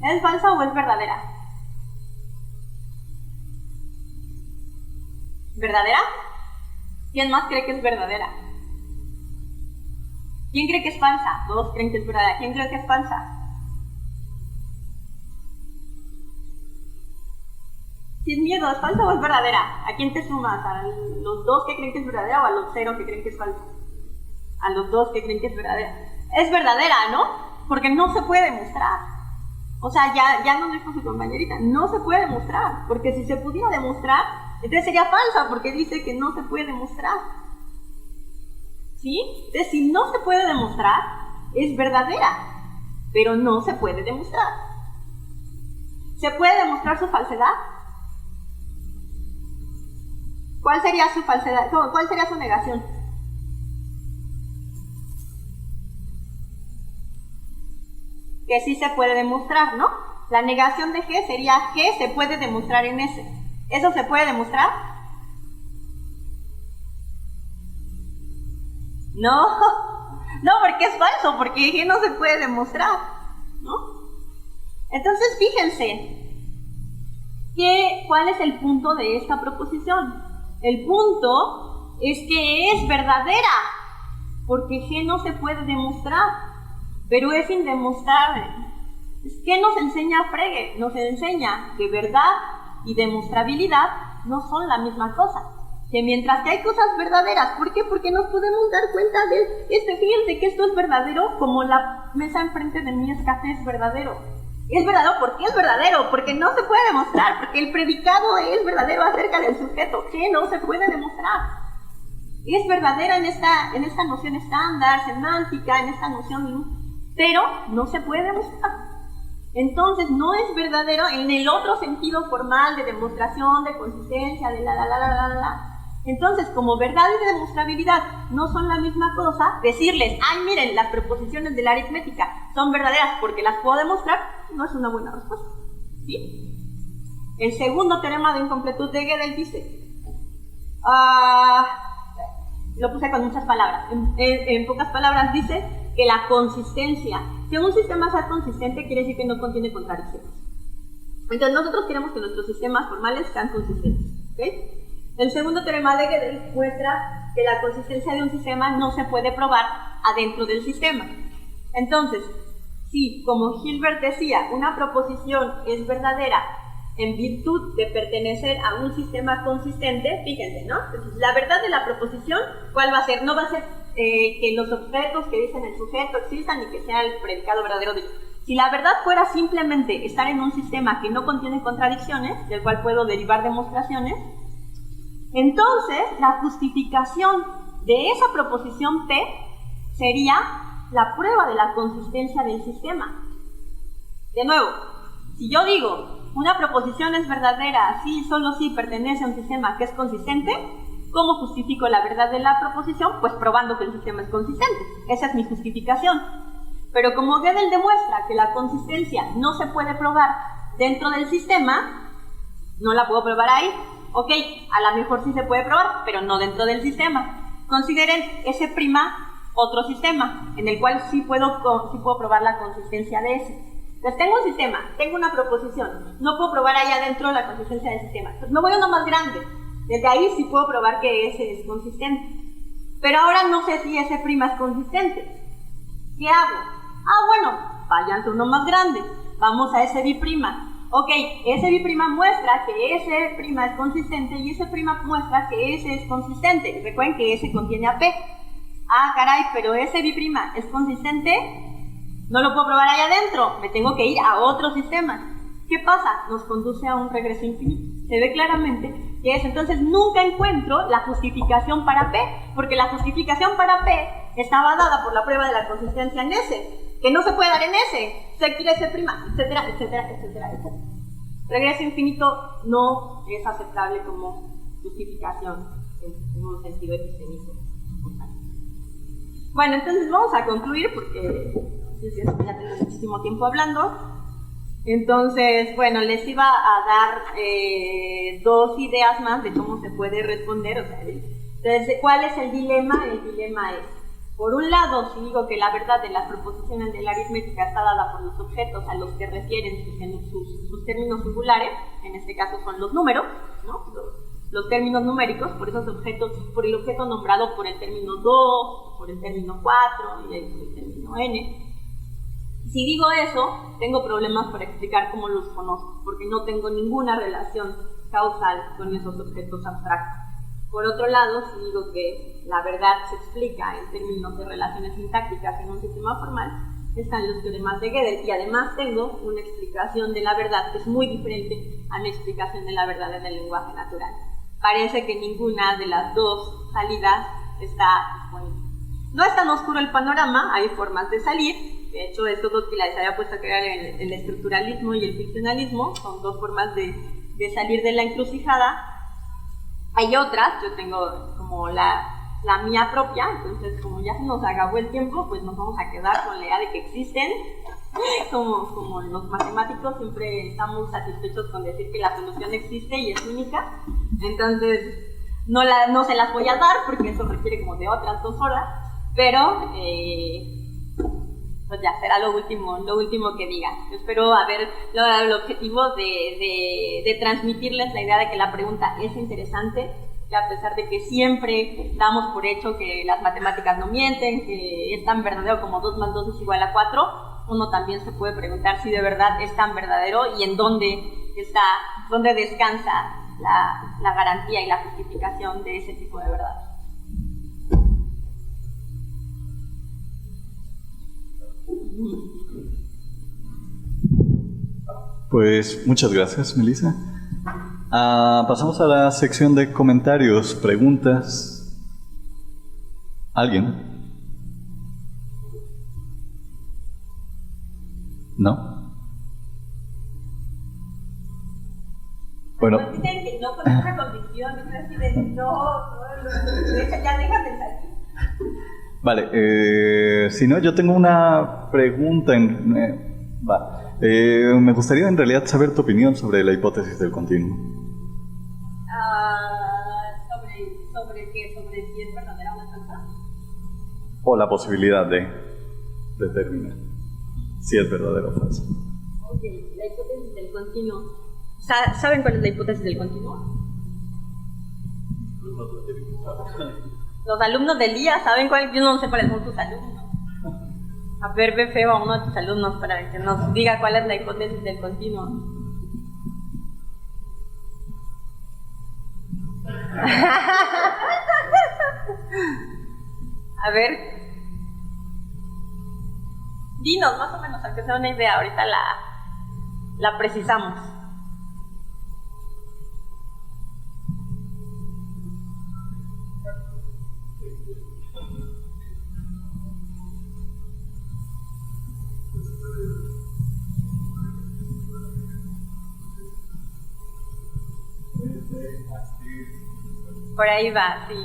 C: ¿Es falsa o es verdadera? ¿Verdadera? ¿Quién más cree que es verdadera? ¿Quién cree que es falsa? Todos creen que es verdadera. ¿Quién cree que es falsa? Sin miedo, ¿es falsa o es verdadera? ¿A quién te sumas? ¿A los dos que creen que es verdadera o a los 0 que creen que es falsa? A los dos que creen que es verdadera. Es verdadera, ¿no? Porque no se puede demostrar. O sea, ya nos dijo su compañerita, no se puede demostrar, porque si se pudiera demostrar, entonces sería falsa, porque dice que no se puede demostrar. ¿Sí? Entonces, si no se puede demostrar, es verdadera, pero no se puede demostrar. ¿Se puede demostrar su falsedad? ¿Cuál sería su falsedad? ¿Cuál sería su negación? Que sí se puede demostrar, ¿no? La negación de G sería G se puede demostrar en S. ¿Eso se puede demostrar? No, porque es falso, porque G no se puede demostrar, ¿no? Entonces, fíjense, ¿cuál es el punto de esta proposición? El punto es que es verdadera, porque G no se puede demostrar. Pero es indemostrable. ¿Qué nos enseña Frege? Nos enseña que verdad y demostrabilidad no son la misma cosa. Que mientras que hay cosas verdaderas, ¿por qué? Porque nos podemos dar cuenta de fíjense que esto es verdadero, como la mesa enfrente de mí es café es verdadero. Es verdadero, ¿por qué es verdadero? Porque no se puede demostrar, porque el predicado es verdadero acerca del sujeto, que no se puede demostrar. Es verdadera en esta noción estándar, semántica, en esta noción, pero no se puede demostrar. Entonces no es verdadero en el otro sentido formal de demostración, de consistencia, de la. Entonces, como verdad y demostrabilidad no son la misma cosa, decirles, ay, miren, las proposiciones de la aritmética son verdaderas porque las puedo demostrar, no es una buena respuesta. ¿Sí? El segundo teorema de incompletud de Gödel dice, lo puse con muchas palabras, en pocas palabras dice que la consistencia, que un sistema sea consistente quiere decir que no contiene contradicciones. Entonces nosotros queremos que nuestros sistemas formales sean consistentes. ¿Okay? El segundo teorema de Gödel muestra que la consistencia de un sistema no se puede probar adentro del sistema. Entonces, si, como Hilbert decía, una proposición es verdadera en virtud de pertenecer a un sistema consistente, fíjense, ¿no? Entonces, la verdad de la proposición, ¿cuál va a ser? No va a ser que los objetos que dicen el sujeto existan y que sea el predicado verdadero de ellos. Si la verdad fuera simplemente estar en un sistema que no contiene contradicciones, del cual puedo derivar demostraciones, entonces la justificación de esa proposición P sería la prueba de la consistencia del sistema. De nuevo, si yo digo una proposición es verdadera si solo si pertenece a un sistema que es consistente, ¿cómo justifico la verdad de la proposición? Pues probando que el sistema es consistente. Esa es mi justificación. Pero como Gödel demuestra que la consistencia no se puede probar dentro del sistema, no la puedo probar ahí. Ok, a lo mejor sí se puede probar, pero no dentro del sistema. Consideren S' otro sistema, en el cual sí puedo probar la consistencia de ese. Entonces tengo un sistema, tengo una proposición, no puedo probar ahí adentro la consistencia del sistema. Entonces me voy a uno más grande, desde ahí sí puedo probar que ese es consistente. Pero ahora no sé si S' es consistente. ¿Qué hago? Bueno, váyanse uno más grande, vamos a S'. Ok, S' muestra que S' es consistente y S' muestra que S es consistente. Recuerden que S contiene a P. Caray, pero S' es consistente. No lo puedo probar ahí adentro, me tengo que ir a otro sistema. ¿Qué pasa? Nos conduce a un regreso infinito. Se ve claramente que es, entonces nunca encuentro la justificación para P, porque la justificación para P estaba dada por la prueba de la consistencia en S, que no se puede dar en S, se quiere S', etcétera, etcétera, etcétera, etcétera. Regreso infinito no es aceptable como justificación en un sentido epistemístico. Bueno, entonces vamos a concluir porque ya tengo muchísimo tiempo hablando. Entonces, bueno, les iba a dar dos ideas más de cómo se puede responder. O sea, entonces, ¿cuál es el dilema? El dilema es, por un lado, si digo que la verdad de las proposiciones de la aritmética está dada por los objetos a los que refieren sus términos singulares, en este caso son los números, ¿no? Los términos numéricos, por esos objetos, por el objeto nombrado por el término 2, por el término 4 y el término n. Si digo eso, tengo problemas para explicar cómo los conozco, porque no tengo ninguna relación causal con esos objetos abstractos. Por otro lado, si digo que la verdad se explica en términos de relaciones sintácticas en un sistema formal, están los teoremas de Gödel, y además tengo una explicación de la verdad que es muy diferente a mi explicación de la verdad en el lenguaje natural. Parece que ninguna de las dos salidas está disponible. No es tan oscuro el panorama, hay formas de salir. De hecho, estos dos que les había puesto a crear, el estructuralismo y el ficcionalismo, son dos formas de salir de la encrucijada. Hay otras, yo tengo como la mía propia, entonces como ya se nos acabó el tiempo, pues nos vamos a quedar con la idea de que existen. Como los matemáticos siempre estamos satisfechos con decir que la solución existe y es única. Entonces no se las voy a dar porque eso requiere como de otras 2 horas, pero pues ya será lo último que diga. Yo espero haber logrado el objetivo de transmitirles la idea de que la pregunta es interesante, que a pesar de que siempre damos por hecho que las matemáticas no mienten, que es tan verdadero como 2 más 2 es igual a 4, uno también se puede preguntar si de verdad es tan verdadero y en dónde descansa la garantía y la justificación de ese tipo de verdad.
D: Pues muchas gracias, Melissa. Pasamos a la sección de comentarios, preguntas. ¿Alguien? ¿No? Bueno.
C: Dicen que no con mucha convicción, ya déjame salir.
D: Vale, si no, yo tengo una pregunta. Me gustaría en realidad saber tu opinión sobre la hipótesis del continuo.
C: ¿Sobre qué? ¿Sobre si es verdadera o falsa?
D: O la posibilidad de determinar si es verdadero o falso.
C: Ok, la hipótesis del continuo. ¿Saben cuál es la hipótesis del continuo? Los alumnos del día saben cuál. Yo no sé cuáles son tus alumnos. A ver, ve feo a uno de tus alumnos para que nos diga cuál es la hipótesis del continuo. A ver, dinos más o menos, aunque sea una idea, ahorita la precisamos. Por ahí va, sí.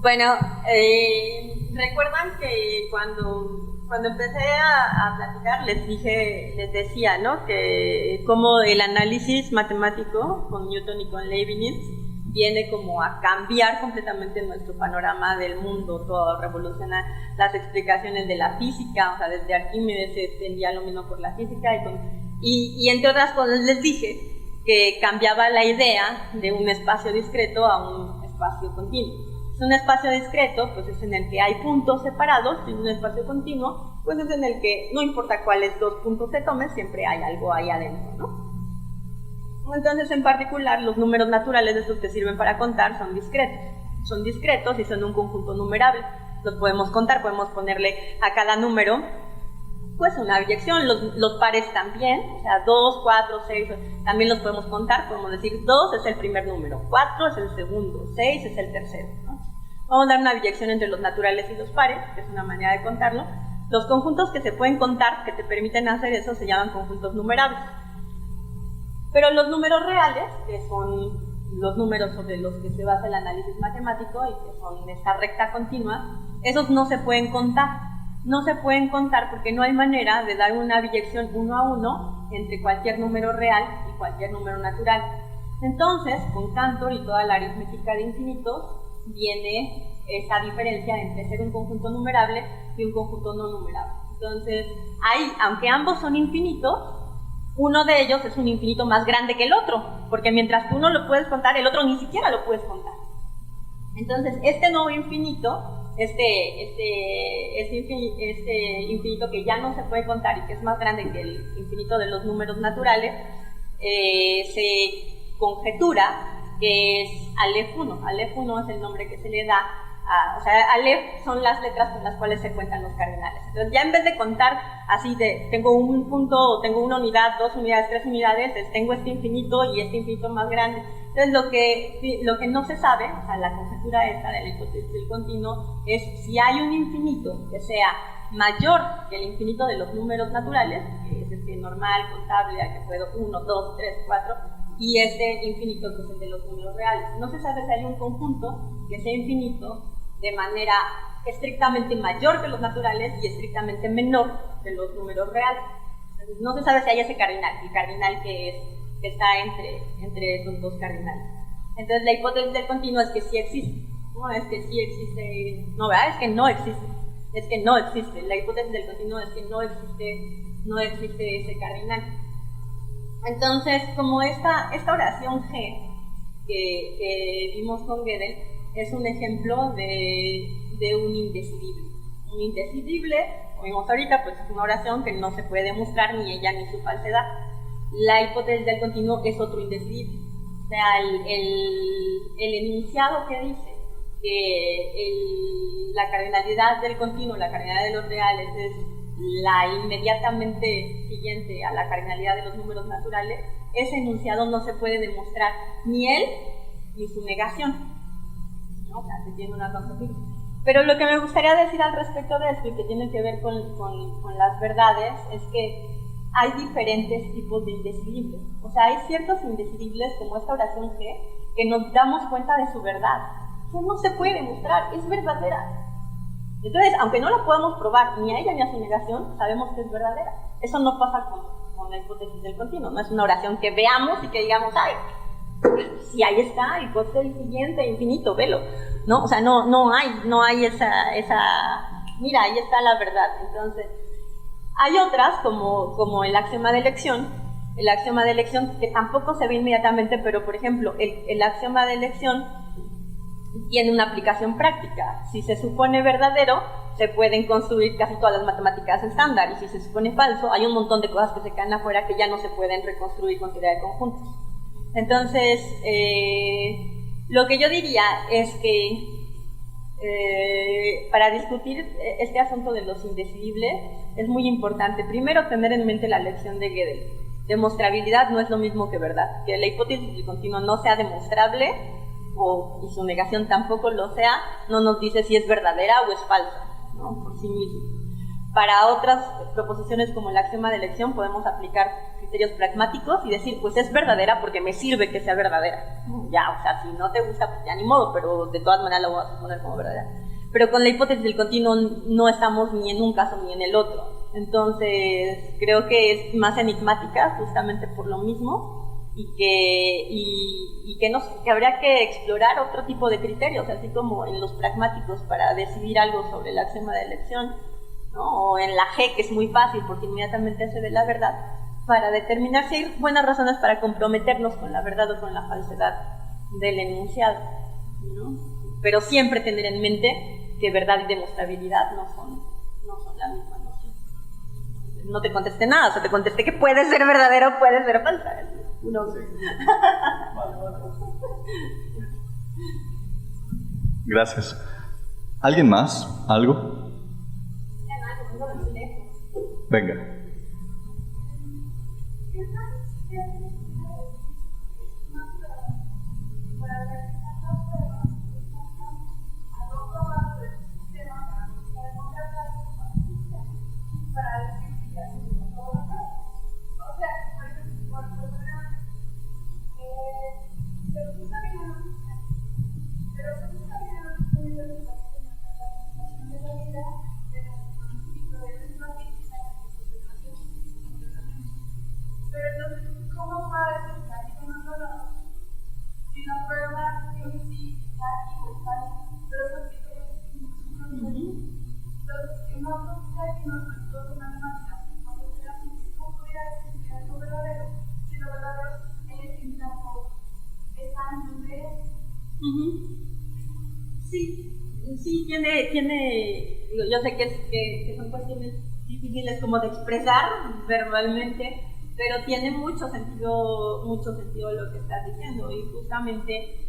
C: Bueno, recuerdan que cuando empecé a platicar les decía, ¿no? Que como el análisis matemático con Newton y con Leibniz viene como a cambiar completamente nuestro panorama del mundo, todo revoluciona las explicaciones de la física, o sea, desde Arquímedes se entendía lo mismo por la física y entre otras cosas les dije que cambiaba la idea de un espacio discreto a un espacio continuo. Si un espacio discreto, pues es en el que hay puntos separados, y un espacio continuo, pues es en el que no importa cuáles dos puntos se tomen, siempre hay algo ahí adentro, ¿no? Entonces, en particular, los números naturales, esos que sirven para contar, son discretos. Son discretos y son un conjunto numerable. Los podemos contar, podemos ponerle a cada número pues una biyección, los pares también, o sea, 2, 4, 6, también los podemos contar, podemos decir 2 es el primer número, 4 es el segundo, 6 es el tercero, ¿no? Vamos a dar una biyección entre los naturales y los pares, que es una manera de contarlo. Los conjuntos que se pueden contar, que te permiten hacer eso, se llaman conjuntos numerables. Pero los números reales, que son los números sobre los que se basa el análisis matemático y que son esta recta continua, esos no se pueden contar. No se pueden contar porque no hay manera de dar una biyección 1 a 1 entre cualquier número real y cualquier número natural. Entonces, con Cantor y toda la aritmética de infinitos, viene esa diferencia entre ser un conjunto numerable y un conjunto no numerable. Entonces, aunque ambos son infinitos, uno de ellos es un infinito más grande que el otro, porque mientras que uno lo puedes contar, el otro ni siquiera lo puedes contar. Entonces, este nuevo infinito, este infinito que ya no se puede contar y que es más grande que el infinito de los números naturales, se conjetura que es Aleph 1. Aleph 1 es el nombre que se le da o sea, Aleph son las letras con las cuales se cuentan los cardinales. Entonces ya en vez de contar así de tengo un punto, tengo una unidad, 2 unidades, 3 unidades, tengo este infinito y este infinito más grande. Entonces lo que no se sabe, o sea, la conjetura esta de la hipótesis del continuo, es si hay un infinito que sea mayor que el infinito de los números naturales, que es este normal, contable, al que puedo 1, 2, 3, 4, y este infinito que es el de los números reales. No se sabe si hay un conjunto que sea infinito de manera estrictamente mayor que los naturales y estrictamente menor que los números reales. Entonces, no se sabe si hay ese cardinal, el cardinal que está entre esos dos cardinales. Entonces la hipótesis del continuo es que sí existe. No es que sí existe, no, ¿verdad? Es que no existe. Es que no existe. La hipótesis del continuo es que no existe ese cardinal. Entonces, como esta oración G que vimos con Gödel es un ejemplo de un indecidible. Un indecidible, como vimos ahorita, pues es una oración que no se puede demostrar ni ella ni su falsedad. La hipótesis del continuo es otro indecidible. O sea, el enunciado que dice que la cardinalidad del continuo, la cardinalidad de los reales, es la inmediatamente siguiente a la cardinalidad de los números naturales, ese enunciado no se puede demostrar ni él ni su negación, ¿no? O sea, se tiene una consecuencia. Pero lo que me gustaría decir al respecto de esto y que tiene que ver con las verdades es que hay diferentes tipos de indecidibles. O sea, hay ciertos indecidibles como esta oración G que nos damos cuenta de su verdad. Que no se puede demostrar, es verdadera. Entonces, aunque no la podamos probar ni a ella ni a su negación, sabemos que es verdadera. Eso no pasa con la hipótesis del continuo. No es una oración que veamos y que digamos, ay, si ahí está, y pues el siguiente infinito, velo, ¿no? O sea, no hay esa, mira, ahí está la verdad. Entonces, hay otras, como el axioma de elección, que tampoco se ve inmediatamente, pero por ejemplo, el axioma de elección tiene una aplicación práctica. Si se supone verdadero, se pueden construir casi todas las matemáticas estándar, y si se supone falso, hay un montón de cosas que se quedan afuera que ya no se pueden reconstruir con teoría de conjuntos. Entonces, Lo que yo diría es que para discutir este asunto de los indecidibles es muy importante primero tener en mente la lección de Gödel. Demostrabilidad no es lo mismo que verdad. Que la hipótesis del continuo no sea demostrable y su negación tampoco lo sea, no nos dice si es verdadera o es falsa, ¿no? Por sí mismo. Para otras proposiciones como el axioma de elección podemos aplicar criterios pragmáticos y decir, pues es verdadera porque me sirve que sea verdadera. Ya, o sea, si no te gusta, pues ya ni modo, pero de todas maneras la voy a poner como verdadera. Pero con la hipótesis del continuo no estamos ni en un caso ni en el otro. Entonces, creo que es más enigmática justamente por lo mismo y que habría que explorar otro tipo de criterios, así como en los pragmáticos para decidir algo sobre el axioma de elección, ¿no? O en la G, que es muy fácil porque inmediatamente se ve la verdad, para determinar si hay buenas razones para comprometernos con la verdad o con la falsedad del enunciado, ¿no? Pero siempre tener en mente que verdad y demostrabilidad no son la misma noción. No te contesté nada, o sea, te contesté que puede ser verdadero o puede ser falsa. No sé.
D: Gracias. ¿Alguien más? ¿Algo? Venga.
C: Sí, tiene, yo sé que son cuestiones difíciles como de expresar verbalmente, pero tiene mucho sentido lo que estás diciendo, y justamente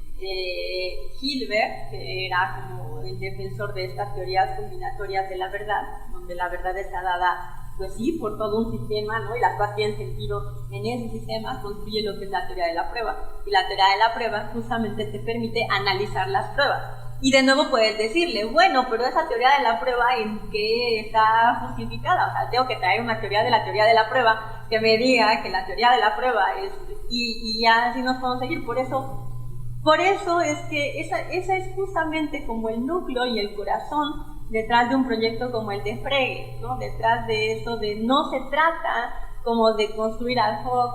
C: Hilbert, que era como el defensor de estas teorías combinatorias de la verdad, donde la verdad está dada, pues sí, por todo un sistema, ¿no? Y las cosas tienen sentido en ese sistema, construye lo que es la teoría de la prueba. Y la teoría de la prueba justamente te permite analizar las pruebas. Y de nuevo puedes decirle, bueno, pero esa teoría de la prueba, ¿en qué está justificada? O sea, tengo que traer una teoría de la prueba que me diga que la teoría de la prueba es... Y ya así nos podemos seguir. Por eso es que esa es justamente como el núcleo y el corazón detrás de un proyecto como el de Frege, ¿no? Detrás de eso de no se trata como de construir ad hoc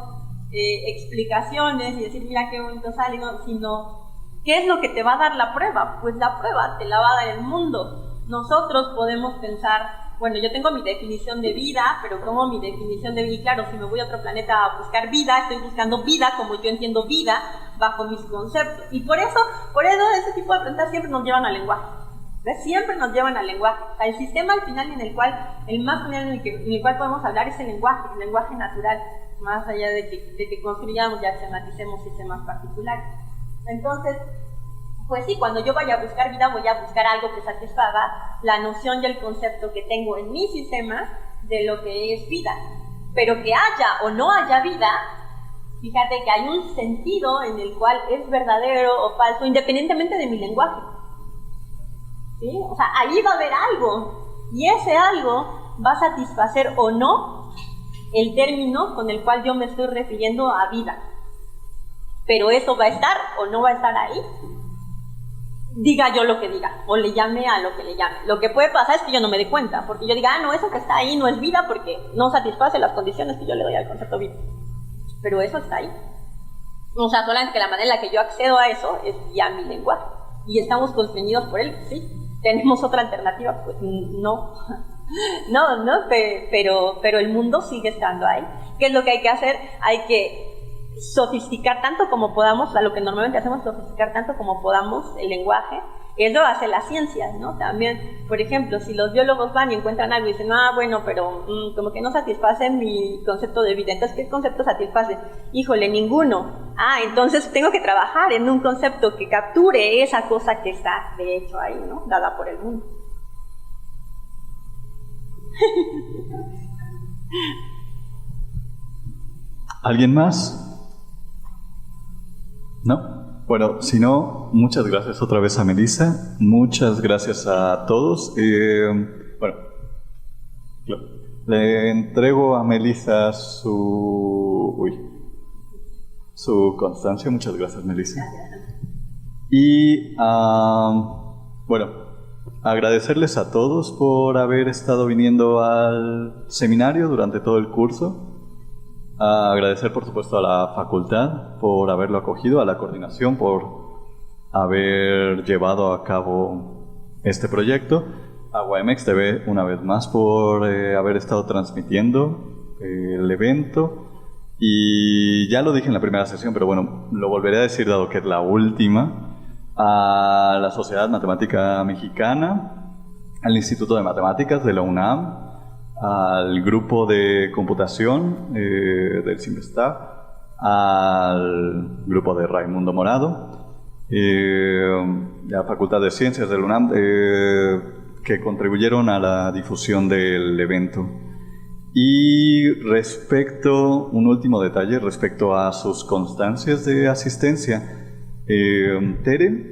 C: explicaciones y decir, mira qué bonito sale, ¿no? Sino, ¿qué es lo que te va a dar la prueba? Pues la prueba te la va a dar el mundo. Nosotros podemos pensar, bueno, yo tengo mi definición de vida, pero como mi definición de vida, claro, si me voy a otro planeta a buscar vida, estoy buscando vida como yo entiendo vida, bajo mis conceptos. Y por eso ese tipo de preguntas siempre nos llevan al lenguaje. ¿Ves? Siempre nos llevan al lenguaje. O sea, el sistema al final el más final en el cual podemos hablar es el lenguaje natural, más allá de que construyamos y axiomaticemos sistemas particulares. Entonces, pues sí, cuando yo vaya a buscar vida, voy a buscar algo que satisfaga la noción y el concepto que tengo en mi sistema de lo que es vida. Pero que haya o no haya vida, fíjate que hay un sentido en el cual es verdadero o falso, independientemente de mi lenguaje. ¿Sí? O sea, ahí va a haber algo, y ese algo va a satisfacer o no el término con el cual yo me estoy refiriendo a vida. Pero eso va a estar o no va a estar ahí, diga yo lo que diga, o le llame a lo que le llame. Lo que puede pasar es que yo no me dé cuenta, porque yo diga, no, eso que está ahí no es vida porque no satisface las condiciones que yo le doy al concepto vida. Pero eso está ahí. O sea, solamente que la manera en la que yo accedo a eso es ya mi lenguaje. Y estamos constreñidos por él, sí. ¿Tenemos otra alternativa? Pues no. Pero el mundo sigue estando ahí. ¿Qué es lo que hay que hacer? Hay que sofisticar tanto como podamos, a lo que normalmente hacemos, sofisticar tanto como podamos el lenguaje. Eso hace las ciencias, ¿no? También, por ejemplo, si los biólogos van y encuentran algo y dicen, bueno, pero como que no satisface mi concepto de vida, entonces, ¿qué concepto satisface? Híjole, ninguno. Entonces tengo que trabajar en un concepto que capture esa cosa que está, de hecho, ahí, ¿no? Dada por el mundo.
D: ¿Alguien más? ¿No? Bueno, si no, muchas gracias otra vez a Melissa, muchas gracias a todos. Bueno, le entrego a Melissa su constancia. Muchas gracias, Melissa. Y bueno, agradecerles a todos por haber estado viniendo al seminario durante todo el curso. Agradecer, por supuesto, a la facultad por haberlo acogido, a la coordinación por haber llevado a cabo este proyecto, a YMX TV una vez más por haber estado transmitiendo el evento. Y ya lo dije en la primera sesión, pero bueno, lo volveré a decir dado que es la última, a la Sociedad Matemática Mexicana, al Instituto de Matemáticas de la UNAM, al grupo de computación del CIMBESTAF, al grupo de Raimundo Morado, la Facultad de Ciencias de la UNAM, que contribuyeron a la difusión del evento. Y un último detalle respecto a sus constancias de asistencia. Tere